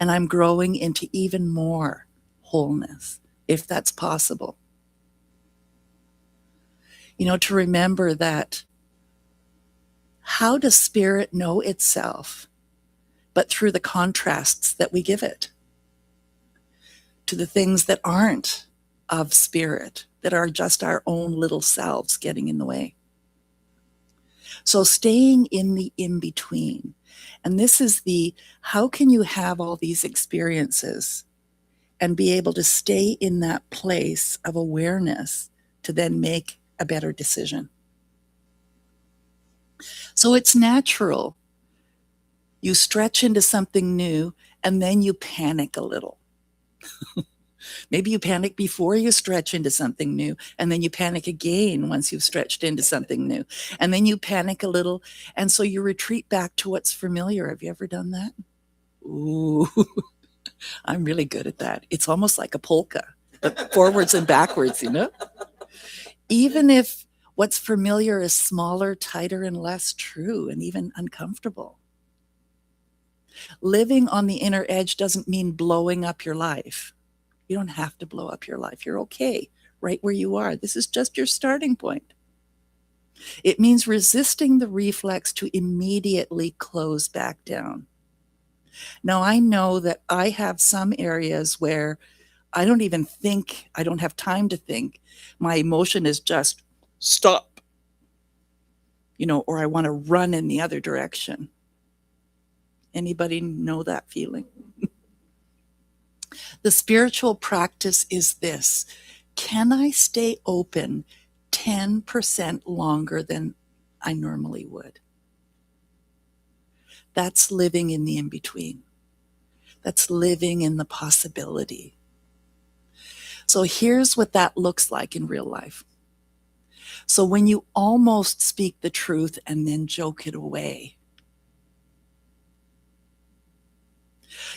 and I'm growing into even more wholeness, if that's possible. You know, to remember that, how does Spirit know itself but through the contrasts that we give it to the things that aren't of Spirit, that are just our own little selves getting in the way? So staying in the in-between. And this is how can you have all these experiences and be able to stay in that place of awareness to then make a better decision? So it's natural. You stretch into something new and then you panic a little. Maybe you panic before you stretch into something new, and then you panic again once you've stretched into something new. And then you panic a little, and so you retreat back to what's familiar. Have you ever done that? Ooh, I'm really good at that. It's almost like a polka, but forwards and backwards, you know? Even if what's familiar is smaller, tighter, and less true, and even uncomfortable. Living on the inner edge doesn't mean blowing up your life. You don't have to blow up your life. You're okay right where you are. This is just your starting point. It means resisting the reflex to immediately close back down. Now, I know that I have some areas where I don't even think, I don't have time to think. My emotion is just stop, or I want to run in the other direction. Anybody know that feeling? The spiritual practice is this: can I stay open 10% longer than I normally would? That's living in the in-between. That's living in the possibility. So here's what that looks like in real life. So when you almost speak the truth and then joke it away,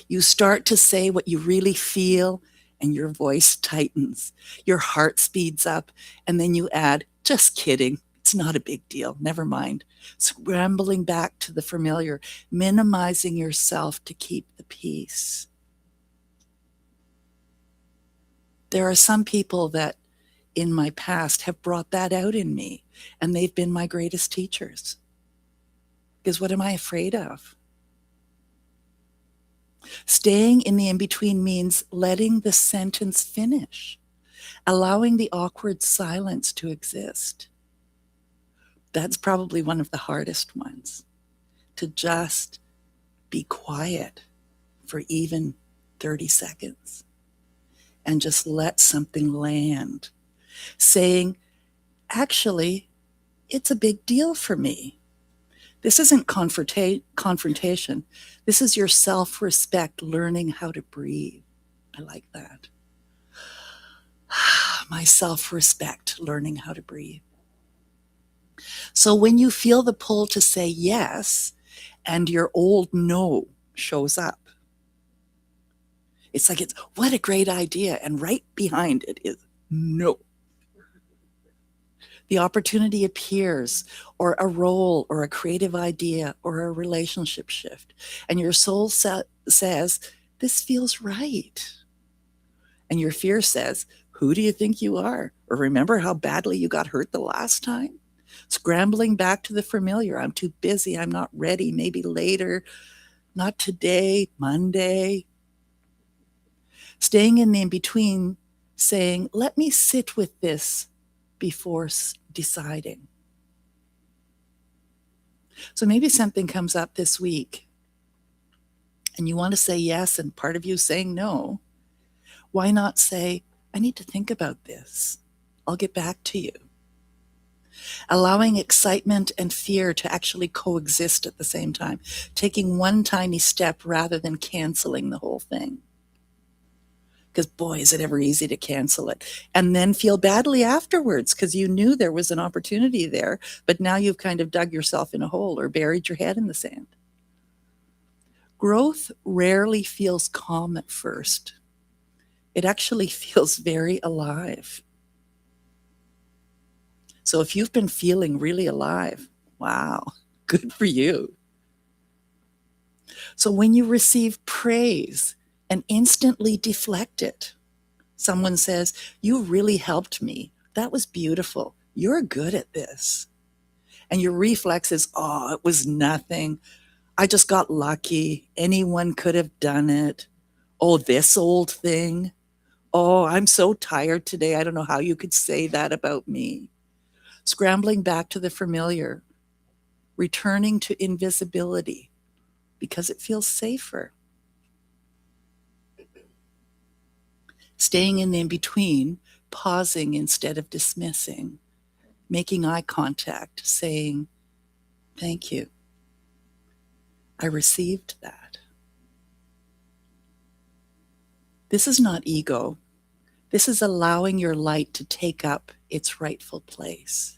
you start to say what you really feel, and your voice tightens. Your heart speeds up, and then you add, just kidding. It's not a big deal. Never mind. Scrambling back to the familiar, minimizing yourself to keep the peace. There are some people that in my past have brought that out in me, and they've been my greatest teachers. Because what am I afraid of? Staying in the in-between means letting the sentence finish, allowing the awkward silence to exist. That's probably one of the hardest ones, to just be quiet for even 30 seconds and just let something land, saying, actually, it's a big deal for me. This isn't confrontation. This is your self-respect, learning how to breathe. I like that. My self-respect, learning how to breathe. So when you feel the pull to say yes, and your old no shows up, it's like, what a great idea. And right behind it is no. The opportunity appears, or a role, or a creative idea, or a relationship shift. And your soul says, this feels right. And your fear says, who do you think you are? Or remember how badly you got hurt the last time? Scrambling back to the familiar. I'm too busy. I'm not ready. Maybe later. Not today. Monday. Staying in the in-between, saying, let me sit with this before deciding. So maybe something comes up this week and you want to say yes and part of you saying no. Why not say, I need to think about this. I'll get back to you. Allowing excitement and fear to actually coexist at the same time. Taking one tiny step rather than canceling the whole thing. Because boy, is it ever easy to cancel it. And then feel badly afterwards because you knew there was an opportunity there, but now you've kind of dug yourself in a hole or buried your head in the sand. Growth rarely feels calm at first. It actually feels very alive. So if you've been feeling really alive, wow, good for you. So when you receive praise and instantly deflect it, someone says, you really helped me. That was beautiful. You're good at this. And your reflex is, oh, it was nothing. I just got lucky. Anyone could have done it. Oh, this old thing. Oh, I'm so tired today. I don't know how you could say that about me. Scrambling back to the familiar, returning to invisibility because it feels safer. Staying in the in-between, pausing instead of dismissing, making eye contact, saying, thank you. I received that. This is not ego. This is allowing your light to take up its rightful place.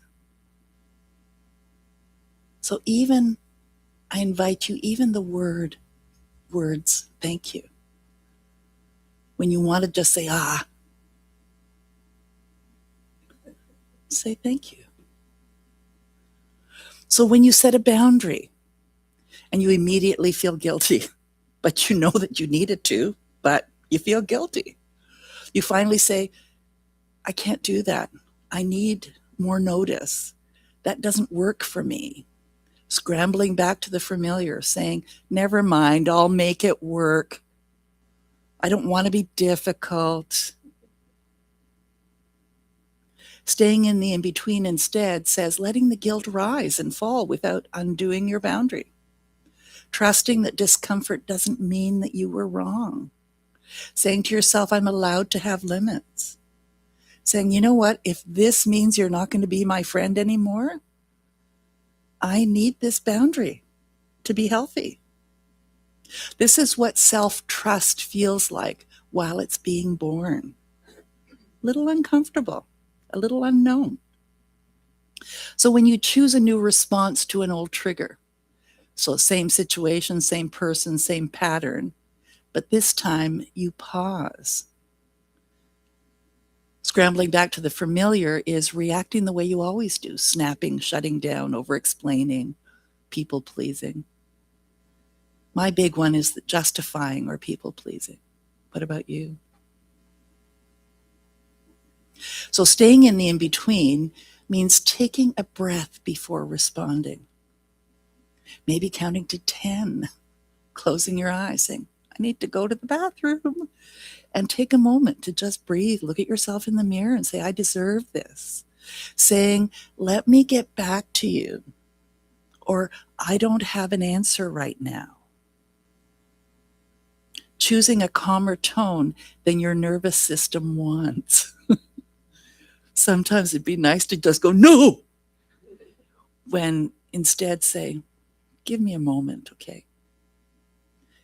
So I invite you, even the words, thank you. When you want to just say, say thank you. So when you set a boundary and you immediately feel guilty, but you know that you needed to, but you feel guilty, you finally say, I can't do that. I need more notice. That doesn't work for me. Scrambling back to the familiar, saying, never mind, I'll make it work. I don't want to be difficult. Staying in the in-between instead says letting the guilt rise and fall without undoing your boundary. Trusting that discomfort doesn't mean that you were wrong. Saying to yourself, I'm allowed to have limits. Saying, you know what, if this means you're not going to be my friend anymore, I need this boundary to be healthy. This is what self-trust feels like while it's being born. A little uncomfortable, a little unknown. So when you choose a new response to an old trigger, so same situation, same person, same pattern, but this time you pause. Scrambling back to the familiar is reacting the way you always do, snapping, shutting down, over-explaining, people-pleasing. My big one is justifying or people-pleasing. What about you? So staying in the in-between means taking a breath before responding. Maybe counting to 10, closing your eyes, saying, I need to go to the bathroom. And take a moment to just breathe, look at yourself in the mirror and say, I deserve this. Saying, let me get back to you. Or I don't have an answer right now. Choosing a calmer tone than your nervous system wants. Sometimes it'd be nice to just go, no! When instead say, give me a moment, okay?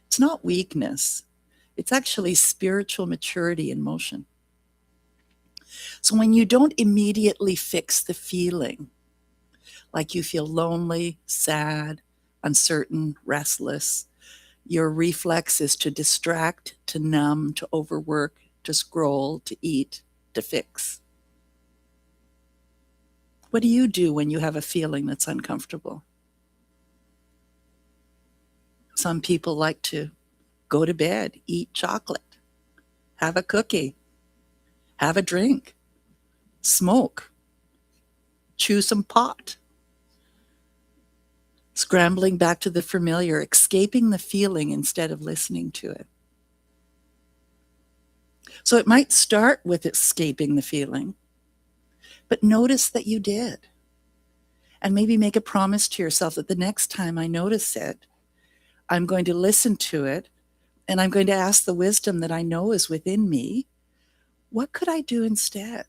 It's not weakness. It's actually spiritual maturity in motion. So when you don't immediately fix the feeling, like you feel lonely, sad, uncertain, restless, your reflex is to distract, to numb, to overwork, to scroll, to eat, to fix. What do you do when you have a feeling that's uncomfortable? Some people like to go to bed, eat chocolate, have a cookie, have a drink, smoke, chew some pot. Scrambling back to the familiar, escaping the feeling instead of listening to it. So it might start with escaping the feeling, but notice that you did. And maybe make a promise to yourself that the next time I notice it, I'm going to listen to it, and I'm going to ask the wisdom that I know is within me, what could I do instead?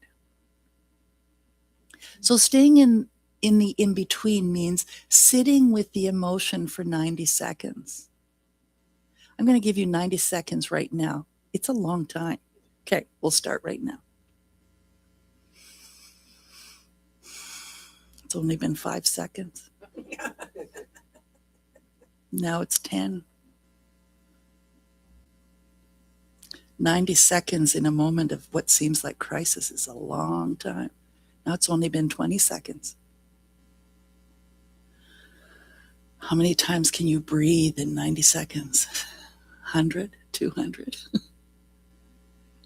So staying in the in-between means sitting with the emotion for 90 seconds. I'm going to give you 90 seconds right now. It's a long time. Okay, we'll start right now. It's only been 5 seconds. Now it's 10. 90 seconds in a moment of what seems like crisis is a long time. Now it's only been 20 seconds. How many times can you breathe in 90 seconds? 100? 200?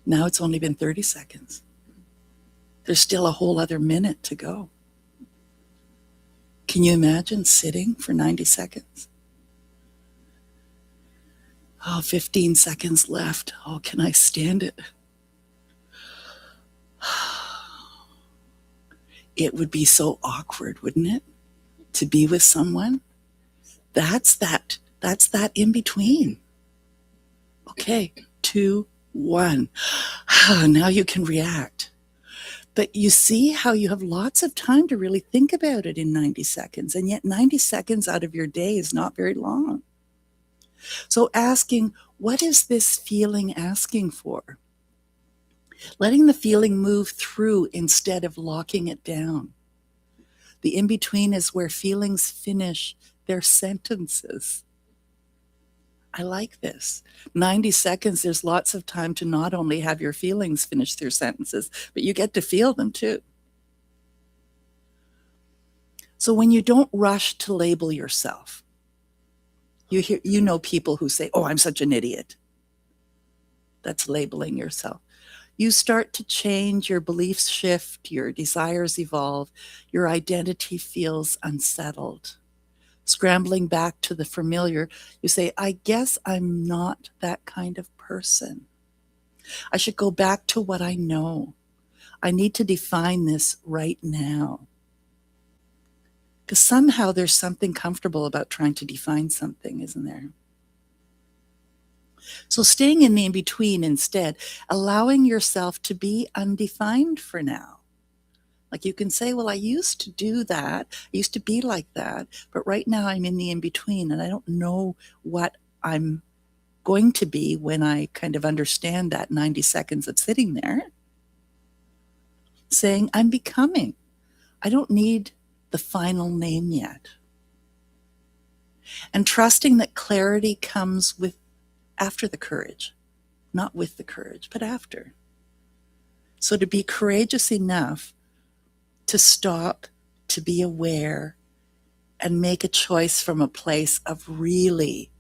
Now it's only been 30 seconds. There's still a whole other minute to go. Can you imagine sitting for 90 seconds? Oh, 15 seconds left. Oh, can I stand it? It would be so awkward, wouldn't it? To be with someone? That's that in between. Okay, 2, 1. Now you can react. But you see how you have lots of time to really think about it in 90 seconds, and yet 90 seconds out of your day is not very long. So asking, what is this feeling asking for? Letting the feeling move through instead of locking it down. The in-between is where feelings finish their sentences. I like this. 90 seconds, there's lots of time to not only have your feelings finish their sentences, but you get to feel them too. So when you don't rush to label yourself, you know people who say, oh, I'm such an idiot. That's labeling yourself. You start to change, your beliefs shift, your desires evolve, your identity feels unsettled. Scrambling back to the familiar, you say, I guess I'm not that kind of person. I should go back to what I know. I need to define this right now. Because somehow there's something comfortable about trying to define something, isn't there? So staying in the in-between instead, allowing yourself to be undefined for now. Like you can say, well, I used to do that. I used to be like that. But right now I'm in the in-between and I don't know what I'm going to be when I kind of understand that 90 seconds of sitting there. Saying, I'm becoming. I don't need the final name yet. And trusting that clarity comes with after the courage. Not with the courage, but after. So to be courageous enough to stop, to be aware, and make a choice from a place of really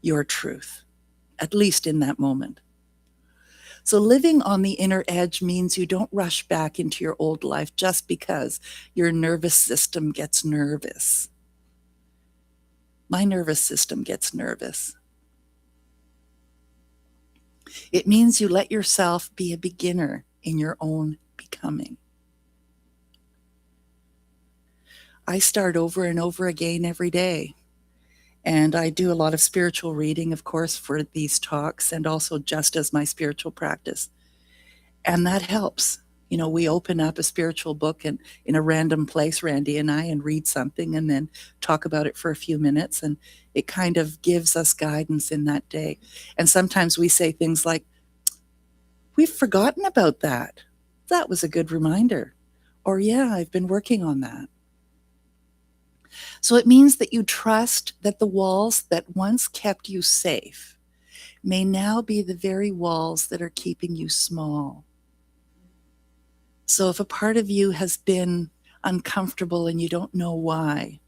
your truth, at least in that moment. So living on the inner edge means you don't rush back into your old life just because your nervous system gets nervous. My nervous system gets nervous. It means you let yourself be a beginner in your own becoming. I start over and over again every day. And I do a lot of spiritual reading, of course, for these talks and also just as my spiritual practice. And that helps. You know, we open up a spiritual book and in a random place, Randy and I, and read something and then talk about it for a few minutes. And it kind of gives us guidance in that day. And sometimes we say things like, we've forgotten about that. That was a good reminder. Or, yeah, I've been working on that. So it means that you trust that the walls that once kept you safe may now be the very walls that are keeping you small. So if a part of you has been uncomfortable and you don't know why,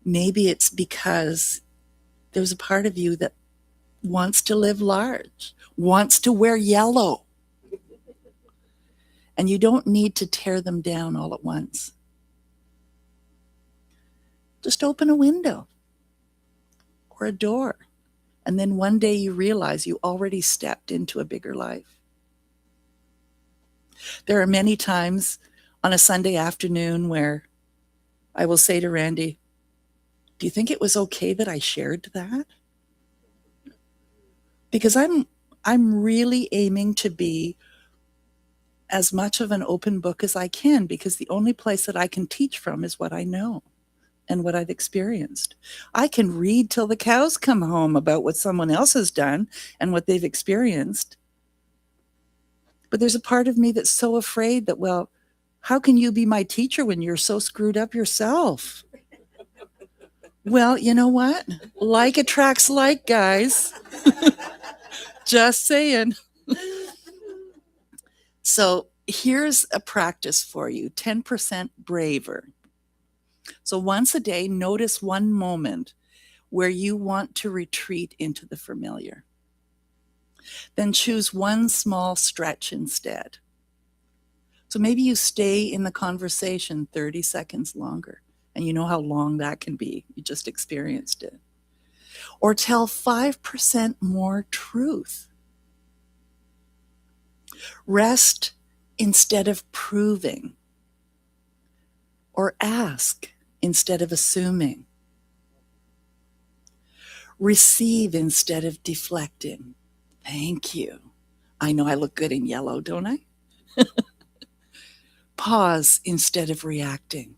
maybe it's because there's a part of you that wants to live large, wants to wear yellow. And you don't need to tear them down all at once. Just open a window or a door. And then one day you realize you already stepped into a bigger life. There are many times on a Sunday afternoon where I will say to Randy, do you think it was okay that I shared that? Because I'm really aiming to be as much of an open book as I can, because the only place that I can teach from is what I know and what I've experienced. I can read till the cows come home about what someone else has done and what they've experienced. But there's a part of me that's so afraid that, well, how can you be my teacher when you're so screwed up yourself? Well, you know what? Like attracts like, guys. Just saying. So here's a practice for you, 10% braver. So once a day, notice one moment where you want to retreat into the familiar. Then choose one small stretch instead. So maybe you stay in the conversation 30 seconds longer, and you know how long that can be. You just experienced it. Or tell 5% more truth. Rest instead of proving. Or ask instead of assuming. Receive instead of deflecting. Thank you. I know I look good in yellow, don't I? Pause instead of reacting.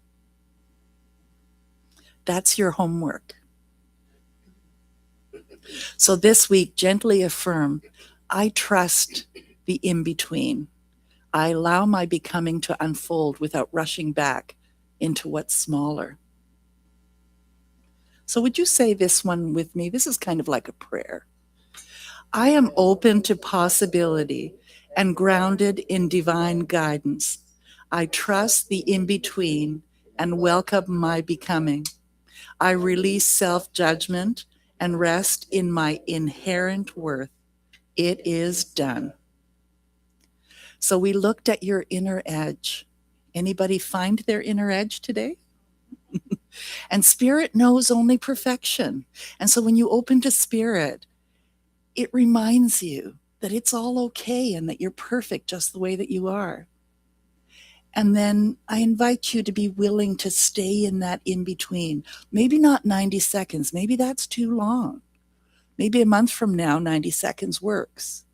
That's your homework. So this week, gently affirm, I trust the in-between. I allow my becoming to unfold without rushing back into what's smaller. So would you say this one with me? This is kind of like a prayer. I am open to possibility and grounded in divine guidance. I trust the in-between and welcome my becoming. I release self-judgment and rest in my inherent worth. It is done. So we looked at your inner edge. Anybody find their inner edge today? And spirit knows only perfection. And so when you open to spirit, it reminds you that it's all okay and that you're perfect just the way that you are. And then I invite you to be willing to stay in that in-between. Maybe not 90 seconds. Maybe that's too long. Maybe a month from now, 90 seconds works.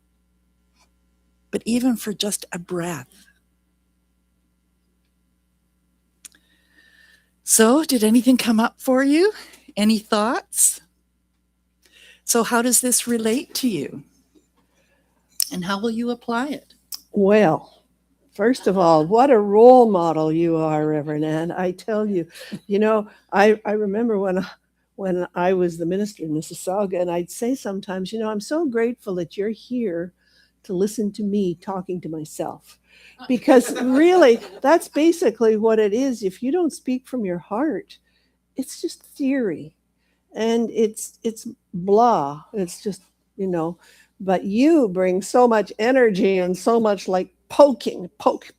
But even for just a breath. So, did anything come up for you? Any thoughts? So, how does this relate to you? And how will you apply it? Well, first of all, what a role model you are, Reverend Ann. I tell you, I remember when I was the minister in Mississauga, and I'd say sometimes, I'm so grateful that you're here to listen to me talking to myself. Because really, that's basically what it is. If you don't speak from your heart, it's just theory. And it's blah. It's just, but you bring so much energy and so much like poking, poke.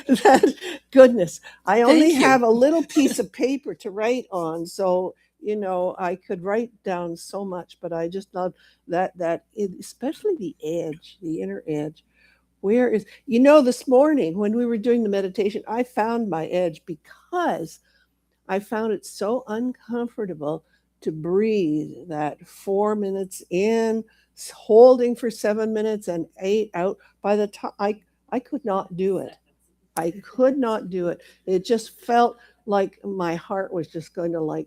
That, goodness, I only have a little piece of paper to write on. So, I could write down so much, but I just love that especially the edge, the inner edge. Where is, this morning when we were doing the meditation, I found my edge because I found it so uncomfortable to breathe that 4 minutes in, holding for 7 minutes and 8 out. By the time I could not do it. I could not do it. It just felt like my heart was just going to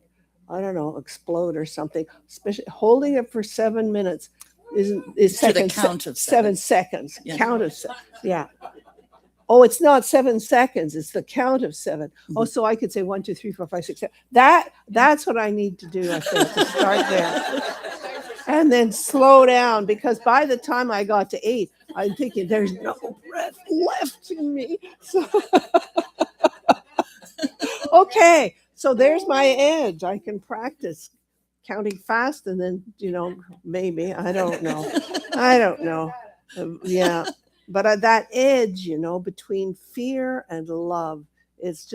explode or something. Especially holding it for 7 minutes is seconds. The count of 7 seconds. Yeah. Count of 7. Yeah. Oh, it's not 7 seconds. It's the count of 7. Mm-hmm. Oh, so I could say 1, 2, 3, 4, 5, 6, 7. That's what I need to do, I think, to start there. And then slow down, because by the time I got to 8, I'm thinking there's no breath left in me. So okay, so there's my edge. I can practice counting fast and then, maybe, I don't know. I don't know. Yeah. But that edge, between fear and love, it's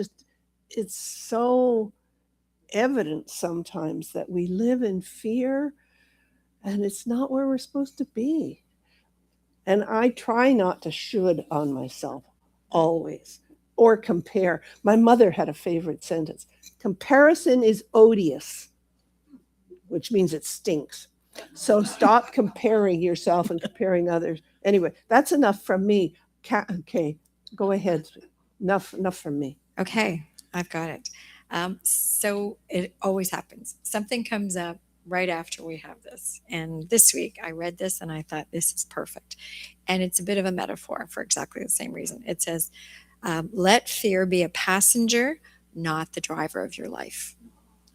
so evident sometimes that we live in fear and it's not where we're supposed to be. And I try not to should on myself always or compare. My mother had a favorite sentence: comparison is odious, which means it stinks. So stop comparing yourself and comparing others. Anyway, that's enough from me. Okay, go ahead. Enough from me. Okay, I've got it. So it always happens. Something comes up right after we have this. And this week I read this and I thought, this is perfect. And it's a bit of a metaphor for exactly the same reason. It says, let fear be a passenger, not the driver of your life.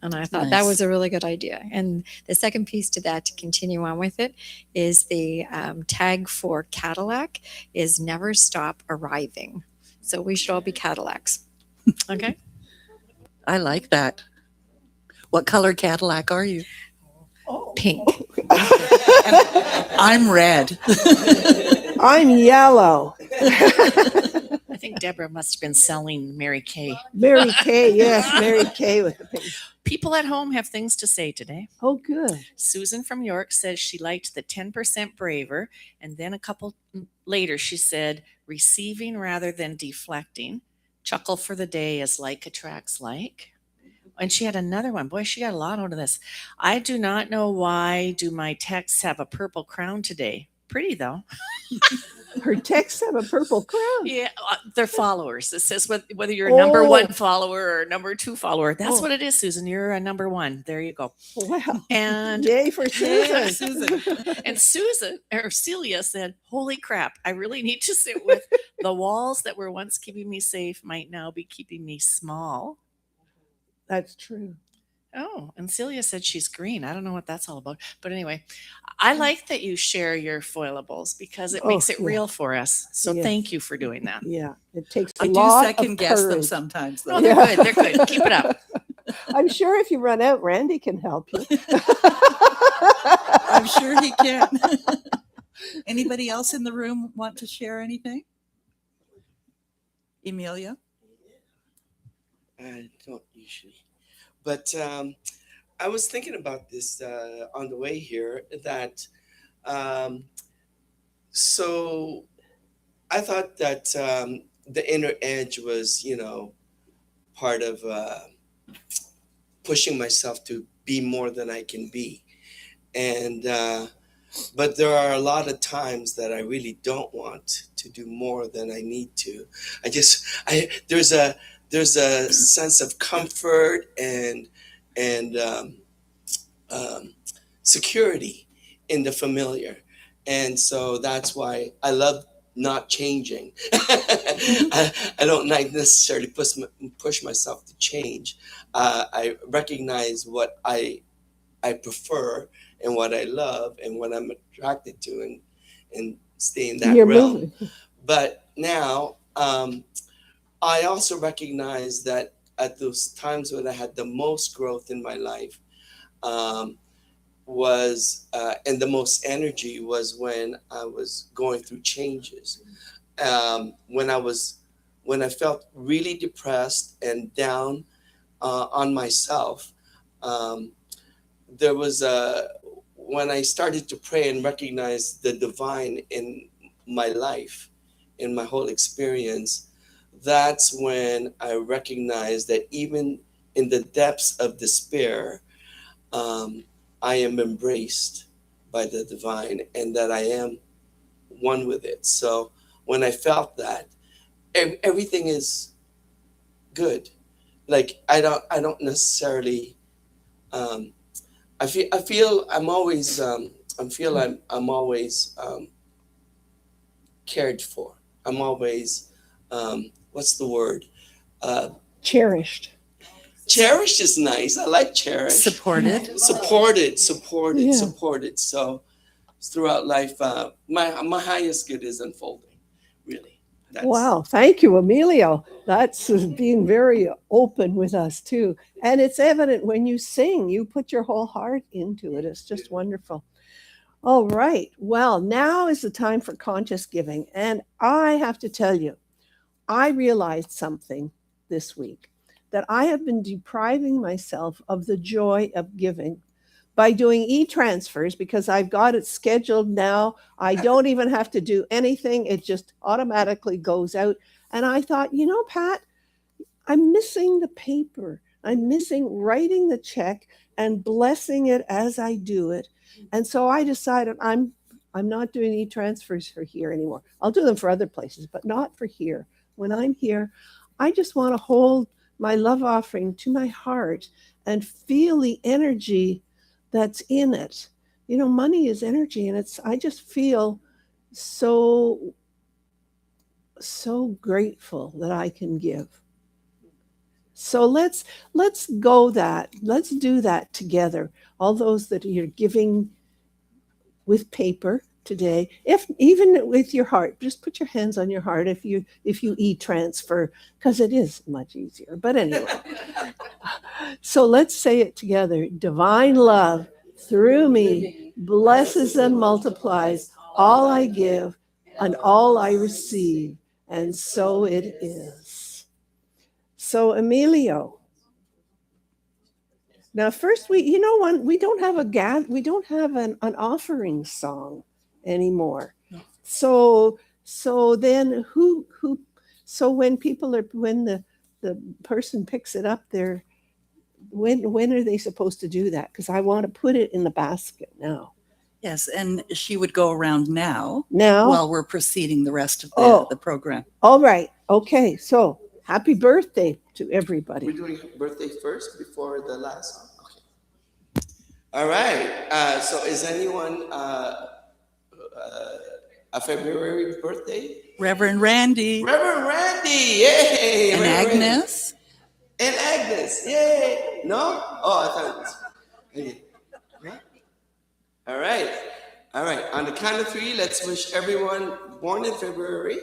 And I thought that was a really good idea. And the second piece to that, to continue on with it, is the tag for Cadillac is never stop arriving. So we should all be Cadillacs. Okay? I like that. What color Cadillac are you? Pink. I'm red. I'm yellow. I think Deborah must have been selling Mary Kay. Mary Kay, yes, Mary Kay with the pink. People at home have things to say today. Oh, good. Susan from York says she liked the 10% braver. And then a couple later, she said, receiving rather than deflecting. Chuckle for the day is like attracts like. And she had another one. Boy, she got a lot out of this. I do not know why do my texts have a purple crown today. Pretty though. Her texts have a purple crown. Yeah, they're followers. It says whether you're a number one follower or number two follower. That's what it is, Susan. You're a number one. There you go. Wow. And yay for Susan. Yeah, Susan. And Susan or Celia said, holy crap, I really need to sit with the walls that were once keeping me safe might now be keeping me small. That's true. Oh, and Celia said she's green. I don't know what that's all about. But anyway, I like that you share your foilables because it makes it real for us. So thank you for doing that. Yeah, it takes a I do lot second of guess them courage. sometimes, No, though. they're good. They're good. Keep it up. I'm sure if you run out, Randy can help you. I'm sure he can. Anybody else in the room want to share anything? Emilia? I don't usually. But I was thinking about this on the way here that so I thought that the inner edge was, part of pushing myself to be more than I can be. And but there are a lot of times that I really don't want to do more than I need to. There's a sense of comfort and security in the familiar. And so that's why I love not changing. I don't necessarily push myself to change. I recognize what I prefer and what I love and what I'm attracted to and stay in that realm. Moving. But now I also recognize that at those times when I had the most growth in my life was and the most energy was when I was going through changes. When I felt really depressed and down on myself, there was when I started to pray and recognize the divine in my life, in my whole experience, that's when I recognized that even in the depths of despair, I am embraced by the divine and that I am one with it. So when I felt that, everything is good. Like I don't necessarily. I feel I'm always cared for. I'm always what's the word? Cherished. Cherished is nice. I like cherished. Supported. Supported. Yeah. Supported. So throughout life, my highest good is unfolding, really. Wow, thank you, Emilio. That's being very open with us too. And it's evident when you sing, you put your whole heart into it. It's just wonderful. All right. Well, now is the time for conscious giving. And I have to tell you, I realized something this week that I have been depriving myself of the joy of giving by doing e-transfers because I've got it scheduled now. I don't even have to do anything. It just automatically goes out. And I thought, you know, Pat, I'm missing the paper. I'm missing writing the check and blessing it as I do it. And so I decided I'm not doing e-transfers for here anymore. I'll do them for other places, but not for here. When I'm here, I just want to hold my love offering to my heart and feel the energy that's in it. You know, money is energy, and I just feel so grateful that I can give. So let's go that. Let's do that together. All those that are giving with paper today, if even with your heart, just put your hands on your heart if you e-transfer, because it is much easier. But anyway, so let's say it together. Divine love through me blesses and multiplies all I give and all I receive, and so it is. So Emilio, now first we don't have an offering song anymore. So then so when the person picks it up there, when are they supposed to do that? Because I want to put it in the basket now. Yes, and she would go around now Now? while we're proceeding the rest of the program. All right. Okay. So happy birthday to everybody. We're doing birthday first before the last song? Okay. All right. So is anyone a February birthday? Reverend Randy. Reverend Randy, yay! And Reverend Agnes. And Agnes, yay! No? Oh, I thought it was. Okay. Yeah. All right. All right. On the count of three, let's wish everyone born in February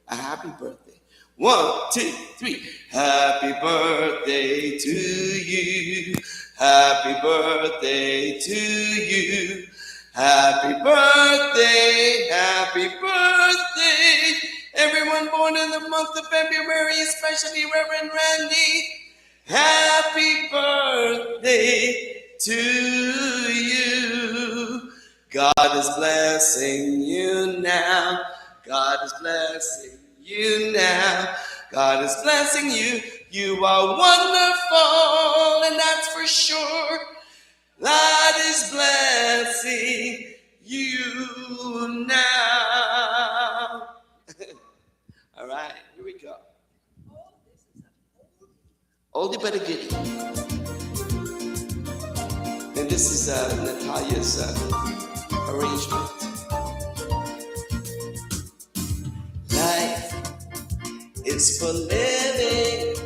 a happy birthday. 1, 2, 3. Happy birthday to you. Happy birthday to you. Happy birthday, happy birthday. Everyone born in the month of February, especially Reverend Randy. Happy birthday to you. God is blessing you now. God is blessing you now. God is blessing you. You are wonderful, and that's for sure. God is blessing you now. All right, here we go. Oldie but a goodie. And this is Natalia's arrangement. Life is for living.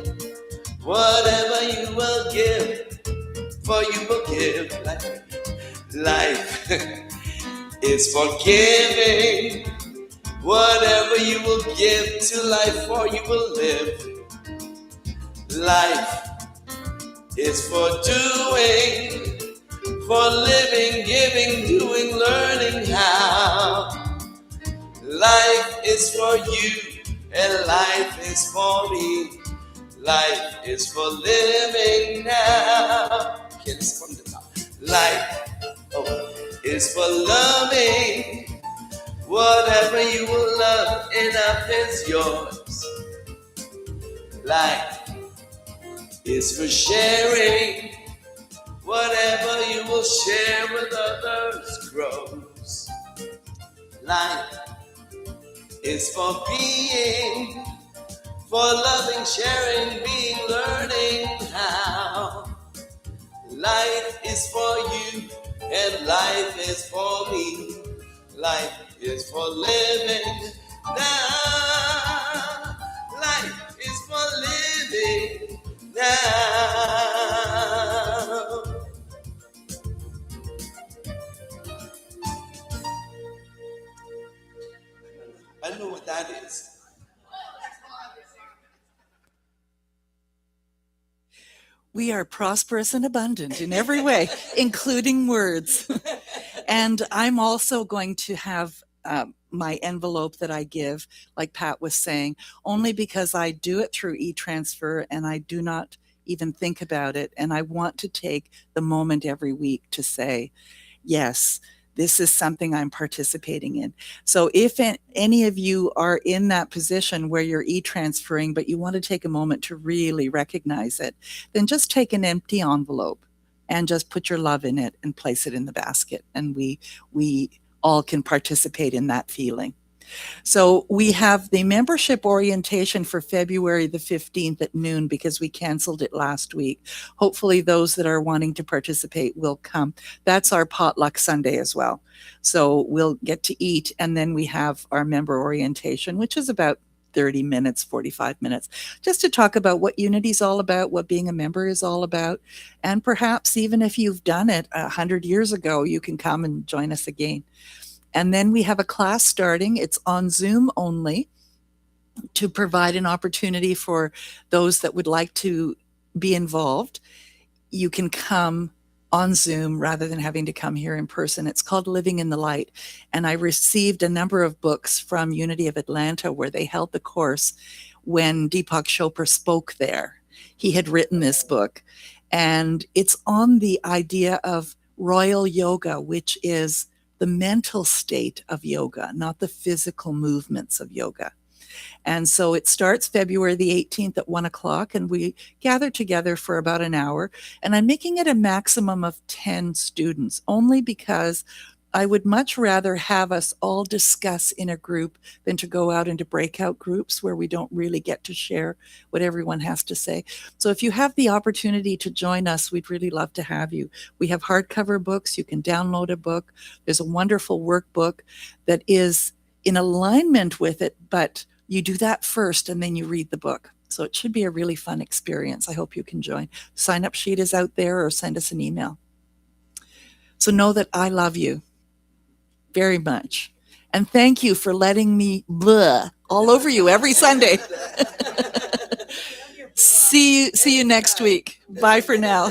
Whatever you will give, for you will give. Life is for giving. Whatever you will give to life, for you will live. Life is for doing, for living, giving, doing, learning how. Life is for you, and life is for me. Life is for living now. Okay, this is from the top. Life is for loving. Whatever you will love, enough is yours. Life is for sharing. Whatever you will share with others grows. Life is for being, for loving, sharing, being, learning how. Life is for you, and life is for me. Life is for living now. Life is for living now. I know what that is. We are prosperous and abundant in every way, including words. And I'm also going to have my envelope that I give, like Pat was saying, only because I do it through e-transfer and I do not even think about it. And I want to take the moment every week to say, yes, this is something I'm participating in. So if any of you are in that position where you're e-transferring, but you want to take a moment to really recognize it, then just take an empty envelope and just put your love in it and place it in the basket. And we all can participate in that feeling. So we have the membership orientation for February the 15th at noon because we canceled it last week. Hopefully those that are wanting to participate will come. That's our potluck Sunday as well. So we'll get to eat, and then we have our member orientation, which is about 30 minutes, 45 minutes, just to talk about what Unity is all about, what being a member is all about. And perhaps even if you've done it 100 years ago, you can come and join us again. And then we have a class starting. It's on Zoom only to provide an opportunity for those that would like to be involved. You can come on Zoom rather than having to come here in person. It's called Living in the Light. And I received a number of books from Unity of Atlanta where they held the course when Deepak Chopra spoke there. He had written this book. And it's on the idea of royal yoga, which is the mental state of yoga, not the physical movements of yoga. And so it starts February the 18th at 1 o'clock, and we gather together for about an hour. And I'm making it a maximum of 10 students, only because I would much rather have us all discuss in a group than to go out into breakout groups where we don't really get to share what everyone has to say. So if you have the opportunity to join us, we'd really love to have you. We have hardcover books. You can download a book. There's a wonderful workbook that is in alignment with it, but you do that first and then you read the book. So it should be a really fun experience. I hope you can join. Sign-up sheet is out there, or send us an email. So know that I love you very much. And thank you for letting me blah all over you every Sunday. See you next week. Bye for now.